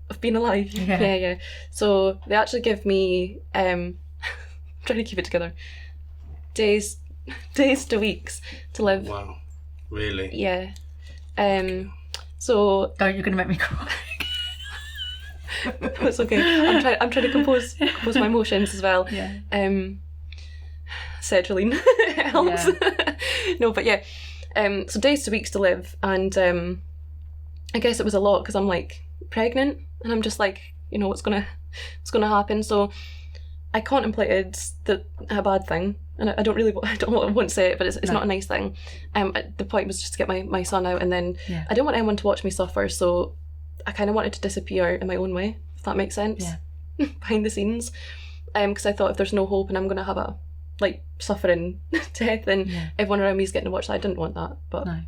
of being alive. Yeah. So they actually give me I'm trying to keep it together. Days to weeks to live. Wow. Really? Yeah. So don't, you're gonna make me cry. It's okay. I'm trying to compose my emotions as well. Yeah. Sertraline helps. Yeah. No, but yeah. So days to weeks to live, and I guess it was a lot because I'm like pregnant, and I'm just like, what's gonna happen. So I contemplated a bad thing, and I won't say it, but it's not a nice thing. The point was just to get my son out, and then I didn't want anyone to watch me suffer, so I kind of wanted to disappear in my own way, if that makes sense. Yeah. Behind the scenes, because I thought if there's no hope and I'm gonna have a suffering death, and everyone around me is getting to watch that. I didn't want that, but no.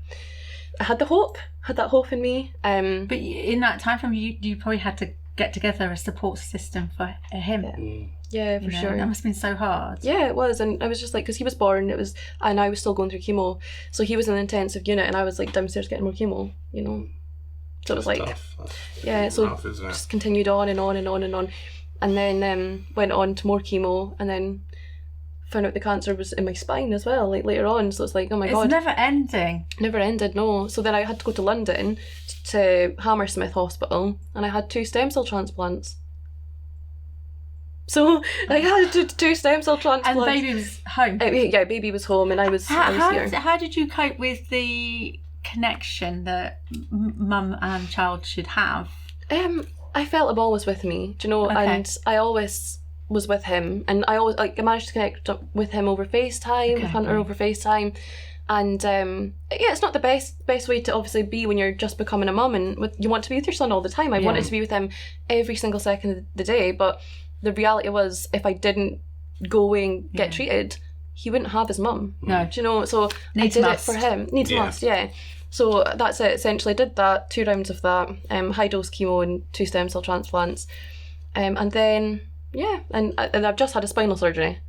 I had that hope in me. But in that time frame, you probably had to get together a support system for him. Yeah, for sure. That must have been so hard. Yeah, it was, and I was just like, because he was born, and I was still going through chemo, so he was in an intensive unit, and I was like downstairs getting more chemo, So it was like, just continued on and on and on and on, and then went on to more chemo, and then found out the cancer was in my spine as well, later on. So it's like, oh my God. It's never ending. Never ended, no. So then I had to go to London to Hammersmith Hospital, and I had 2 stem cell transplants. So I had 2 stem cell transplants. And the baby was home? Yeah, baby was home, and I was here. How did you cope with the connection that mum and child should have? I felt I'm always with me, and I always was with him, and I always I managed to connect with him over FaceTime, with Hunter over FaceTime, and it's not the best way to obviously be when you're just becoming a mum, and you want to be with your son all the time. I wanted to be with him every single second of the day, but the reality was, if I didn't go away and get treated, he wouldn't have his mum. No. Do you know? So Needs I did must. it for him. Needs must, yeah. So that's it. Essentially, I did that, 2 rounds of that, high dose chemo and 2 stem cell transplants, and then and I've just had a spinal surgery.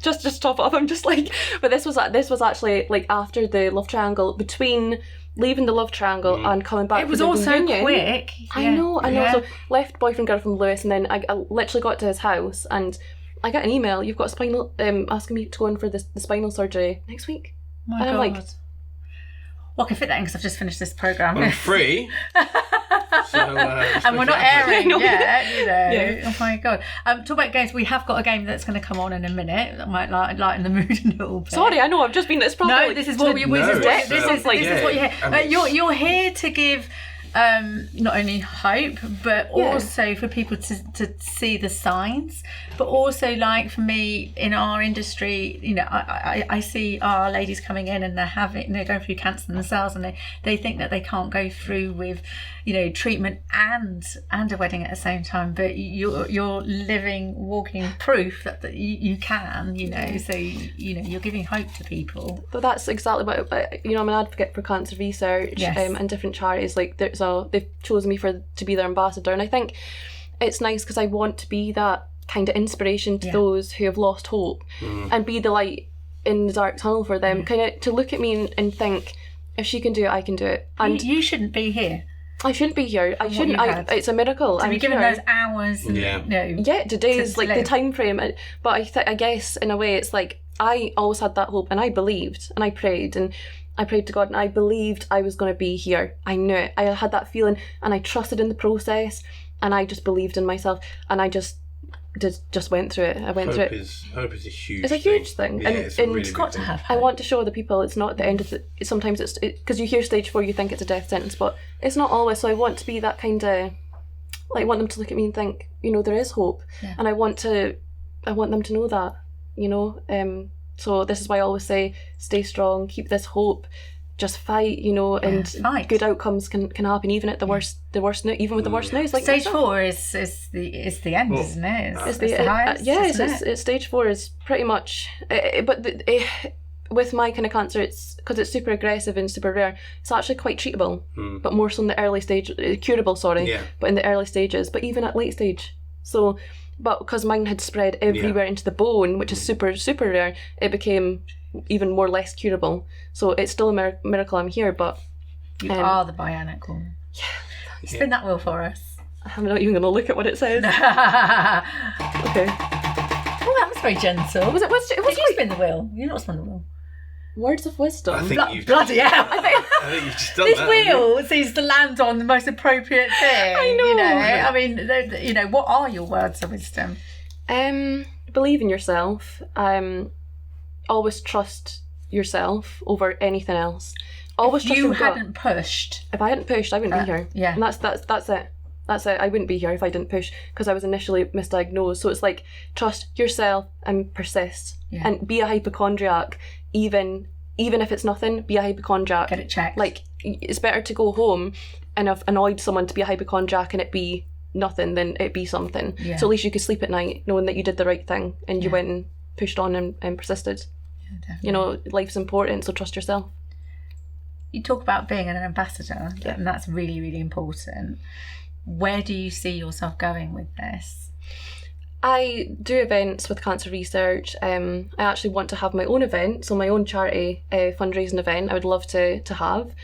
Just to top it up, I'm just like, but this was actually like after the love triangle, between leaving the love triangle and coming back. It was for the all so reunion. quick. I know. So left boyfriend girlfriend Lewis, and then I literally got to his house and I got an email. You've got a spinal, asking me to go in for the spinal surgery next week. My and God. I'm like, well, I can fit that in because I've just finished this programme. I'm free. So, and we're not airing yet, you know. Yeah. Oh my God. Talk about games. We have got a game that's going to come on in a minute that might lighten the mood a little bit. sorry, I know, I've just been, it's probably... No, this is what you're here. You're here to give not only hope, but also for people to see the signs, but also, like, for me in our industry, you know, I see our ladies coming in and they're going through cancer themselves, and they think that they can't go through with, you know, treatment and a wedding at the same time, but you're living, walking proof that you can, you know. So you know, you're giving hope to people. But that's exactly what, you know, I'm an advocate for cancer research, and different charities, like, they've chosen me to be their ambassador, and I think it's nice because I want to be that kind of inspiration to those who have lost hope, and be the light in the dark tunnel for them, kind of to look at me and think, if she can do it, I can do it. And you shouldn't be here. I shouldn't be here. I shouldn't. It's a miracle. To be given those hours. And, you know, today's like the time frame. But I guess in a way it's like I always had that hope, and I believed, and I prayed to God, and I believed I was going to be here. I knew it. I had that feeling, and I trusted in the process, and I just believed in myself, and I just went through it. I went through it. Hope is a huge. It's a huge thing, Yeah, and it's a really it's got to have. I want to show the people it's not the end of it. Sometimes it's because you hear stage 4, you think it's a death sentence, but it's not always. So I want to be that kind of, like, want them to look at me and think, you know, there is hope, and I want them to know that, you know. So this is why I always say, stay strong, keep this hope, just fight, you know, and good outcomes can happen even at the worst even with the worst news. Like stage 4 is the end, isn't it? It's the highest. It's stage 4 is pretty much. With my kind of cancer, it's because it's super aggressive and super rare. It's actually quite treatable, but more so in the early stage, curable. But in the early stages, but even at late stage. So, but because mine had spread everywhere into the bone, which is super super rare, it became even more less curable. So it's still a miracle I'm here, but you are the bionic woman. Yeah. Spin that wheel for us. I'm not even going to look at what it says. Okay. Oh, that was very gentle. Was it? Did you spin the wheel? You not spin the wheel. Words of wisdom. I think bloody hell! I think you've just done this that. This wheel seems to land on the most appropriate thing. I know. You know. I mean, you know, what are your words of wisdom? Believe in yourself. Always trust yourself over anything else. Always trust your gut. If I hadn't pushed, I wouldn't be here. Yeah. And that's it. That's it. I wouldn't be here if I didn't push, because I was initially misdiagnosed. So it's like, trust yourself and persist. Yeah. And be a hypochondriac. Even if it's nothing, be a hypochondriac. Get it checked. Like, it's better to go home and have annoyed someone to be a hypochondriac and it be nothing than it be something. Yeah. So at least you could sleep at night knowing that you did the right thing and you went and pushed on and persisted. Yeah, definitely. You know, life's important, so trust yourself. You talk about being an ambassador, and that's really, really important. Where do you see yourself going with this? I do events with cancer research. I actually want to have my own event, so my own charity fundraising event I would love to have,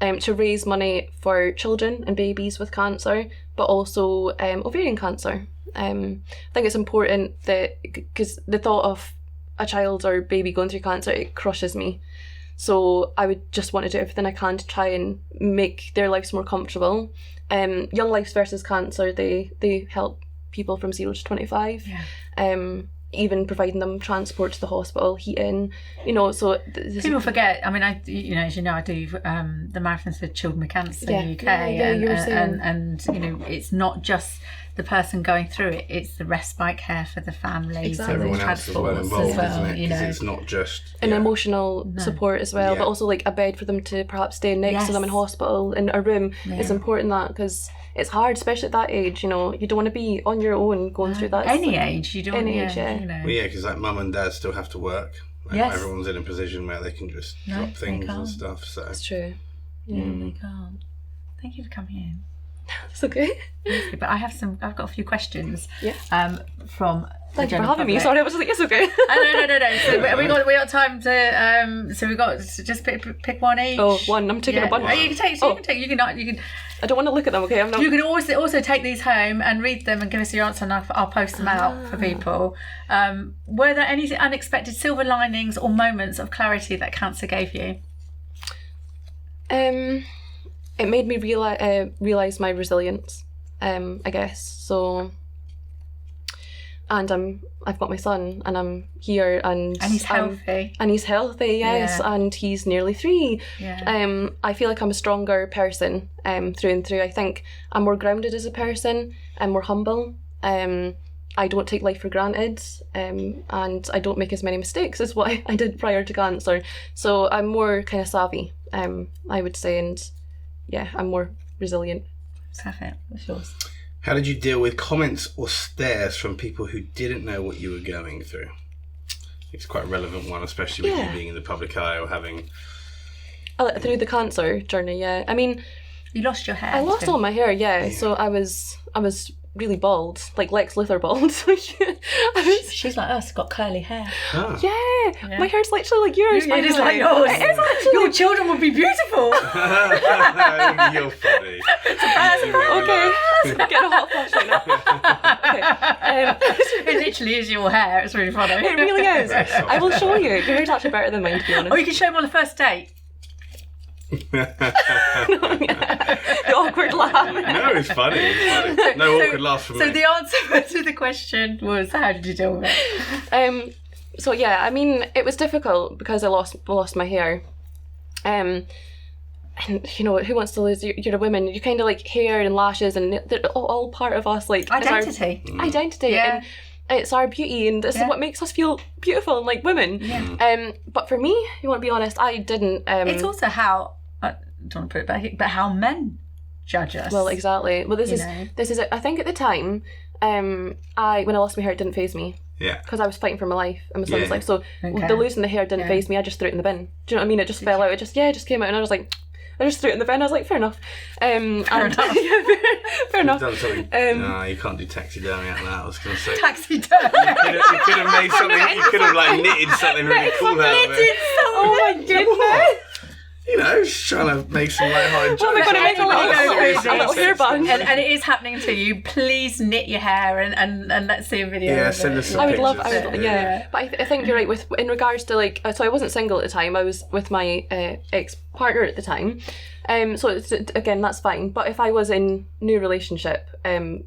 to raise money for children and babies with cancer, but also ovarian cancer. I think it's important that, because the thought of a child or baby going through cancer, it crushes me. So I would just want to do everything I can to try and make their lives more comfortable. Young Lives versus Cancer, they help people from 0 to 25, even providing them transport to the hospital, heating, you know. So people forget. I mean, as you know, I do the Marathon for Children with Cancer UK, and you know, it's not just the person going through it; it's the respite care for the families and everyone the else as well involved, isn't it? You know, it's not just an emotional support as well, but also like a bed for them to perhaps stay next to them in hospital, in a room. It's important that, because it's hard, especially at that age. You know, you don't want to be on your own going through that. Any age, you don't. Any age, you know. Well, because like mum and dad still have to work. Like, Yes. not everyone's in a position where they can just drop things and stuff. So It's true. Yeah, they can't. Thank you for coming in. It's okay. But I've got a few questions. Yeah. From Thank you for having me. Sorry, I was like, it's okay. No. So we got time to so we got to just pick one each. Oh, one. I'm taking a bunch. You can take. You can. I don't want to look at them. Okay, I'm not. You can also take these home and read them and give us your answer, and I'll post them out for people. Were there any unexpected silver linings or moments of clarity that cancer gave you? It made me realize my resilience. I guess so. And I've got my son, and I'm here, and he's healthy. And he's healthy, yes, and he's nearly 3. Yeah. I feel like I'm a stronger person through and through. I think I'm more grounded as a person. I'm more humble. I don't take life for granted, and I don't make as many mistakes as what I did prior to cancer. So I'm more kind of savvy, I would say, and yeah, I'm more resilient. Perfect. What's yours? how did you deal with comments or stares from people who didn't know what you were going through? It's quite a relevant one, especially with you being in the public eye or having... Through the cancer journey, yeah. I mean... You lost your hair. I lost all my hair, yeah. So I was really bald, like Lex Luthor bald. She's like us, got curly hair. Oh. Yeah, my hair's literally like yours. It is like yours. It is actually. Your children would be beautiful. You're funny. Okay, get a hot flash right now. Okay. It literally is your hair. It's really funny. It really is. I will show you. Your hair's actually better than mine, to be honest. Or you can show them on the first date. The awkward laugh. No, it's funny. It's funny. No awkward laughs from me. So the answer to the question was, how did you deal with it? So yeah, I mean, it was difficult because I lost my hair. And you know, who wants to lose? You're a woman. You kind of like hair and lashes, and they're all part of us. Like Identity. Identity. Yeah. And it's our beauty, and this is what makes us feel beautiful and like women. Yeah. But for me, you want to be honest, I didn't. It's also how, I don't want to put it back, but how men judge us. Well, exactly. Well, this is it. I think at the time, when I lost my hair, it didn't faze me. Yeah. Because I was fighting for my life and my son's life. So the losing the hair didn't faze me. I just threw it in the bin. Do you know what I mean? It just fell out. It just came out, and I was like, I just threw it in the bin. I was like, fair enough. Fair enough. Fair enough. You've done something. No, you can't do taxidermy out of that. I was going to say. Taxidermy. You could have made something. You could have like knitted something really cool out of it. Oh my goodness. You know, just trying to make some light-hearted jokes. Oh my god, I made a little hairband. And it is happening to you. Please knit your hair and let's see a video. Yeah, of send it. us some I would pictures. love, yeah. But I think you're right in regards to like, so I wasn't single at the time. I was with my ex-partner at the time. So it's, again, that's fine. But if I was in new relationship and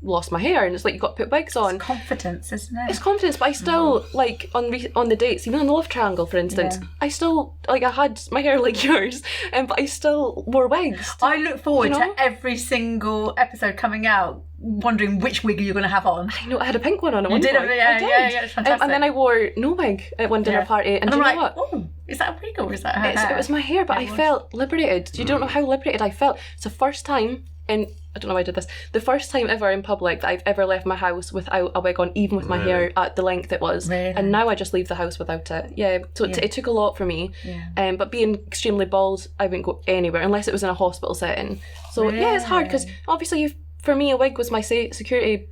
lost my hair, and it's like you got to put wigs on. It's confidence, isn't it? It's confidence, but I still like on the dates, even on the love triangle, for instance. Yeah. I still like I had my hair like yours, but I still wore wigs. I look forward to every single episode coming out, wondering which wig you're going to have on. I know I had a pink one on at You one did, point. yeah, it's fantastic. And then I wore no wig at one dinner party, and do I'm you like, know what? oh, is that a wig or is that her hair? It was my hair, but I felt liberated. You don't know how liberated I felt. It's the first time in, I don't know why I did this, the first time ever in public that I've ever left my house without a wig on, even with my hair at the length it was. Really? And now I just leave the house without it. Yeah, so it took a lot for me. Yeah. But being extremely bald, I wouldn't go anywhere unless it was in a hospital setting. So yeah, it's hard because obviously for me a wig was my security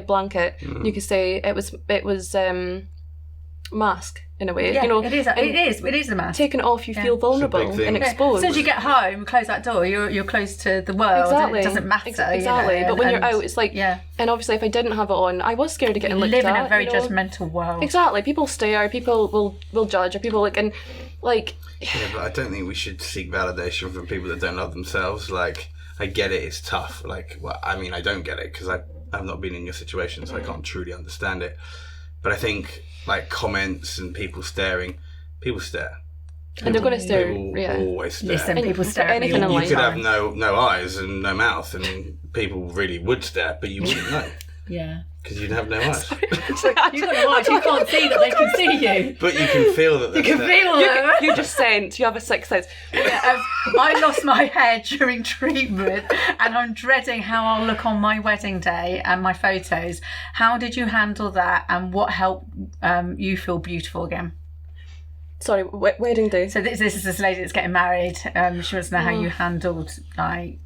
blanket. You could say it was mask in a way. Yeah, you know, it is a mask. Taking it off, you feel vulnerable and exposed. As soon as you get home, close that door, you're close to the world. Exactly. It doesn't matter. Exactly. You know, but when you're out, it's like, and obviously if I didn't have it on, I was scared of getting looked at. You live in a very judgmental world. Exactly. People stare, people will judge, or people like, and like... Yeah, but I don't think we should seek validation from people that don't love themselves. Like, I get it, it's tough. Like, well, I mean, I don't get it because I've not been in your situation, so I can't truly understand it. But I think, like, comments and people staring, people stare. And they're going to stare. People always stare. Listen, people stare at me. You could have no eyes and no mouth, and people really would stare, but you wouldn't know. Yeah. Because you'd have no eyes. You've got no eyes, you can't see that they can see you. But you can feel that. You can feel them. You just sense. You have a sixth sense. Yeah, I lost my hair during treatment and I'm dreading how I'll look on my wedding day and my photos. How did you handle that and what helped you feel beautiful again? Sorry, wedding day. So this is this lady that's getting married. She wants to know how you handled like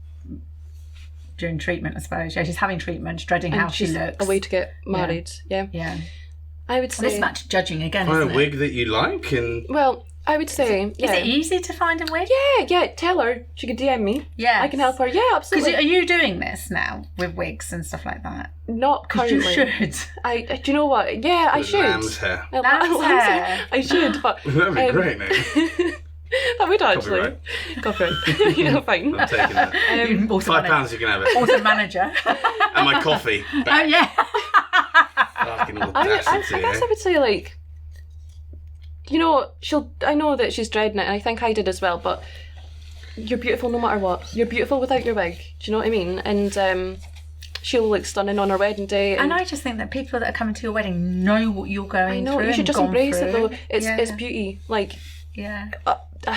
during treatment, I suppose. Yeah, she's having treatment, she's dreading how she looks. A way to get married. Yeah. I would say. Well, this match judging again. Find isn't a wig that you like and. Well, I would say. Is it easy to find a wig? Yeah. Tell her she could DM me. Yeah, I can help her. Yeah, absolutely. Because are you doing this now with wigs and stuff like that? Not currently. You should. Do you know what? Yeah, I should. Lamb's hair. Lamb's hair. I should, but That'd be great, Nick. that would actually. Copyright. Fine. I'm taking that. £5 you can have it. Also manager. And my coffee. Oh yeah. Fucking I guess audacity, I would say like, I know that she's dreading it, and I think I did as well. But you're beautiful no matter what. You're beautiful without your wig. Do you know what I mean? And she'll look stunning on her wedding day. And I just think that people that are coming to your wedding know what you're going through. You should just embrace it though. It's Yeah. beauty. Like. Yeah.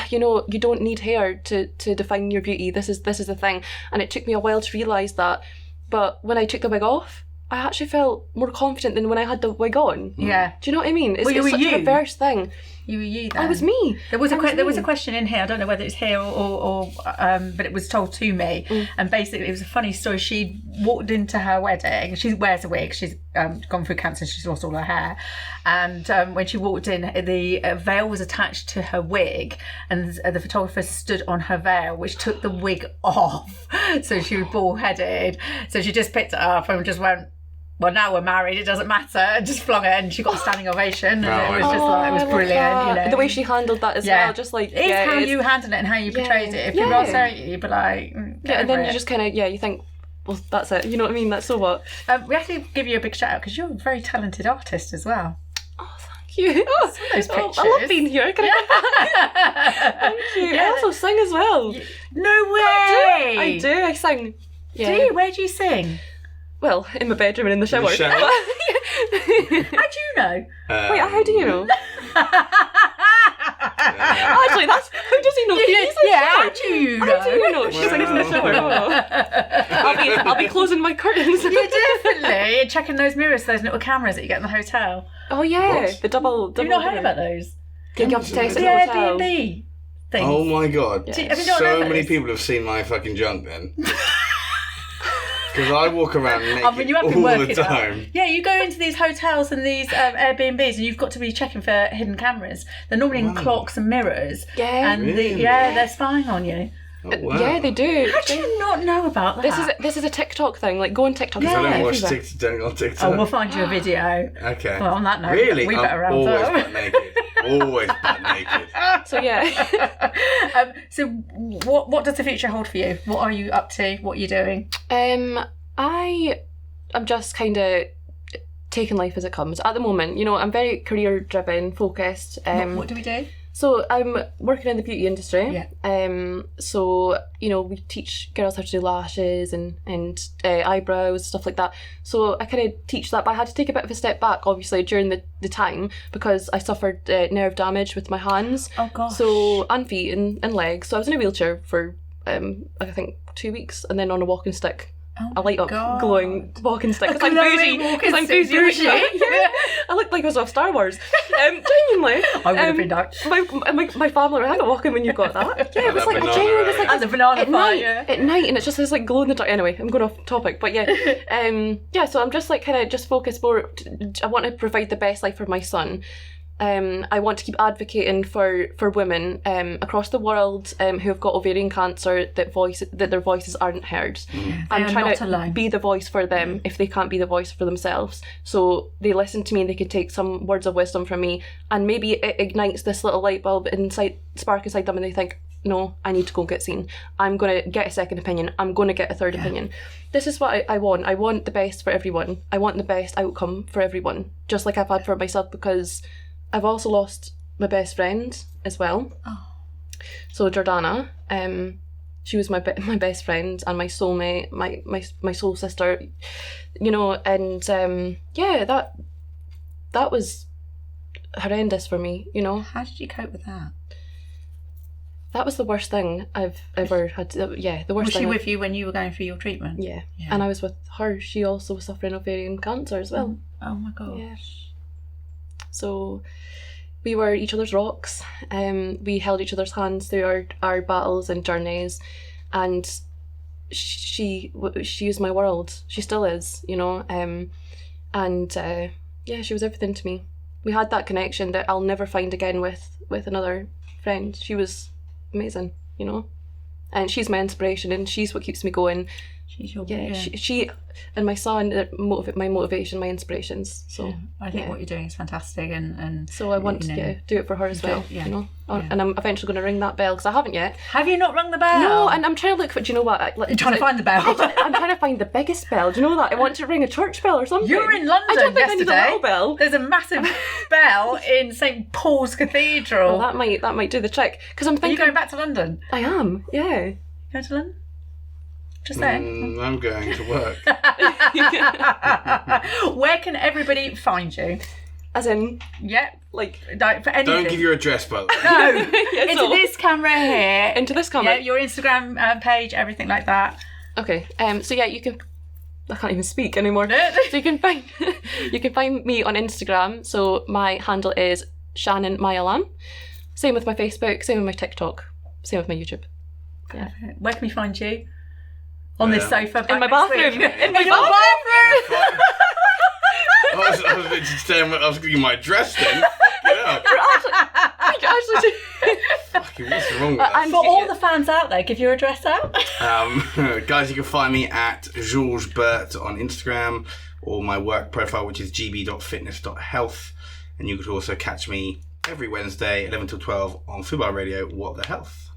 You don't need hair to define your beauty. This is the thing, and it took me a while to realise that. But when I took the wig off, I actually felt more confident than when I had the wig on. Yeah. Do you know what I mean? It's such a reverse thing. You were you then. I was me. There was a question in here. I don't know whether it's here or but it was told to me. And basically, it was a funny story. She walked into her wedding. She wears a wig. She's gone through cancer. She's lost all her hair. And when she walked in, the veil was attached to her wig, and the photographer stood on her veil, which took the wig off. So she was bald-headed. So she just picked it up and just went, well, now we're married, it doesn't matter, and just flung it, and she got a standing ovation, and it was just it was brilliant, The way she handled that as well, just like... It's how you handle it and how you portrayed it. If people are staring at you, but like... and then you just kind of, you think, well, that's it, you know what I mean, that's so what. We have to give you a big shout out, because you're a very talented artist as well. Oh, thank you. Those pictures. I love being here. Can I Thank you. Yeah. I also sing as well. No way! I do, I sing. Yeah. Do you? Where do you sing? Well, in my bedroom and in the shower. How do you know? Wait, how do you know? Actually, how does he know? How do you know? How do you know? She's singing in the shower. I'll be closing my curtains. Yeah, definitely. You're checking those mirrors, those little cameras that you get in the hotel. Oh yeah, what? the double. Have you not heard about those? You have to text the hotel. Airbnb things. Oh my god. Yeah. So many people have seen my fucking junk then. Because I walk around naked all the time. Yeah, you go into these hotels and these Airbnbs and you've got to be checking for hidden cameras. They're normally in clocks and mirrors. Yeah. And they're spying on you. Oh, wow. Yeah, they do. How do you not know about that? This is a TikTok thing. Like, go on TikTok. I don't watch TikTok. Don't go on TikTok. Oh, we'll find you a video. Okay. Well, on that note, really? we better round always up. butt naked. Always butt naked. So yeah. So what does the future hold for you? What are you up to? What are you doing? I'm just kind of taking life as it comes. At the moment, I'm very career driven, focused. What do we do? So I'm working in the beauty industry. Yeah. So we teach girls how to do lashes and eyebrows, stuff like that. So I kind of teach that, but I had to take a bit of a step back, obviously, during the time because I suffered nerve damage with my hands. Oh gosh. So and feet and legs. So I was in a wheelchair for I think 2 weeks, and then on a walking stick. Oh a light up, glowing walking stick. Because I'm bougie. Because I'm bougie. Yeah. I looked like I was off Star Wars. Genuinely. I would have been Dutch. My family were hanging walking when you got that. Yeah, it was like, I genuinely was like... And the banana at fire. Night, at night, and it's just this like glow in the dark. Anyway, I'm going off topic, but yeah. So I'm just like kind of just focused more... I want to provide the best life for my son. I want to keep advocating for women across the world who have got ovarian cancer that their voices aren't heard. I'm trying to be the voice for them if they can't be the voice for themselves. So they listen to me and they can take some words of wisdom from me, and maybe it ignites this little light bulb spark inside them, and they think, no, I need to go get seen. I'm going to get a second opinion. I'm going to get a third opinion. This is what I want. I want the best for everyone. I want the best outcome for everyone, just like I've had for myself, because I've also lost my best friend as well. Oh. So Jordana, She was my best friend and my soulmate, my soul sister, you know, and that was horrendous for me, you know. How did you cope with that? That was the worst thing I've ever had. The worst thing. Was she with you when you were going through your treatment? Yeah. And I was with her. She also was suffering ovarian cancer as well. Oh my gosh. Yeah. So we were each other's rocks. We held each other's hands through our battles and journeys, and she was my world. She still is, you know. She was everything to me. We had that connection that I'll never find again with another friend. She was amazing, you know, and she's my inspiration, and she's what keeps me going. She's your she and my son my motivation, my inspirations. So I think what you're doing is fantastic, and so I want to do it for her as well. You know, and I'm eventually going to ring that bell because I haven't yet. Have you not rung the bell? No, and I'm trying to look for. Do you know what? You're trying to find the bell. I'm trying to find the biggest bell. Do you know that? I want to ring a church bell or something. You were in London I don't think yesterday. I need a little bell. There's a massive bell in St Paul's Cathedral. Well, that might do the trick because I'm thinking. Are you going back to London? I am. Yeah. Going to London? Just saying. I'm going to work. Where can everybody find you? As in, like for anything. Don't give your address, by the way. No, into this camera here. Into this camera. Yeah, your Instagram page, everything like that. Okay. So yeah, you can. I can't even speak anymore. No. So you can find me on Instagram. So my handle is Shannon Mayalan. Same with my Facebook. Same with my TikTok. Same with my YouTube. Yeah. Where can we find you? On this sofa in my bathroom. In my bathroom. I was just saying I was giving you my address then. Yeah. Actually, Fucking what's wrong with that? For all the fans out there, give your address out. Guys, you can find me at Georges Bert on Instagram, or my work profile, which is gb.fitness.health. And you could also catch me every Wednesday, 11 till 12 on Fubar Radio, What the Health.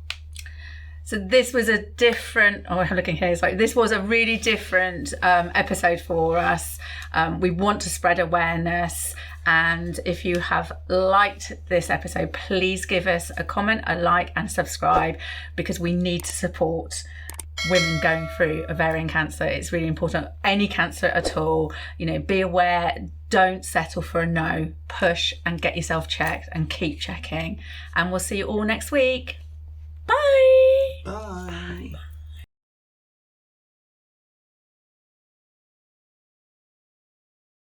So this was a different, I'm looking here, it's like, this was a really different episode for us. We want to spread awareness, and if you have liked this episode, please give us a comment, a like and subscribe, because we need to support women going through ovarian cancer. It's really important. Any cancer at all, you know, be aware, don't settle for a no, push and get yourself checked and keep checking. And we'll see you all next week. Bye. Bye.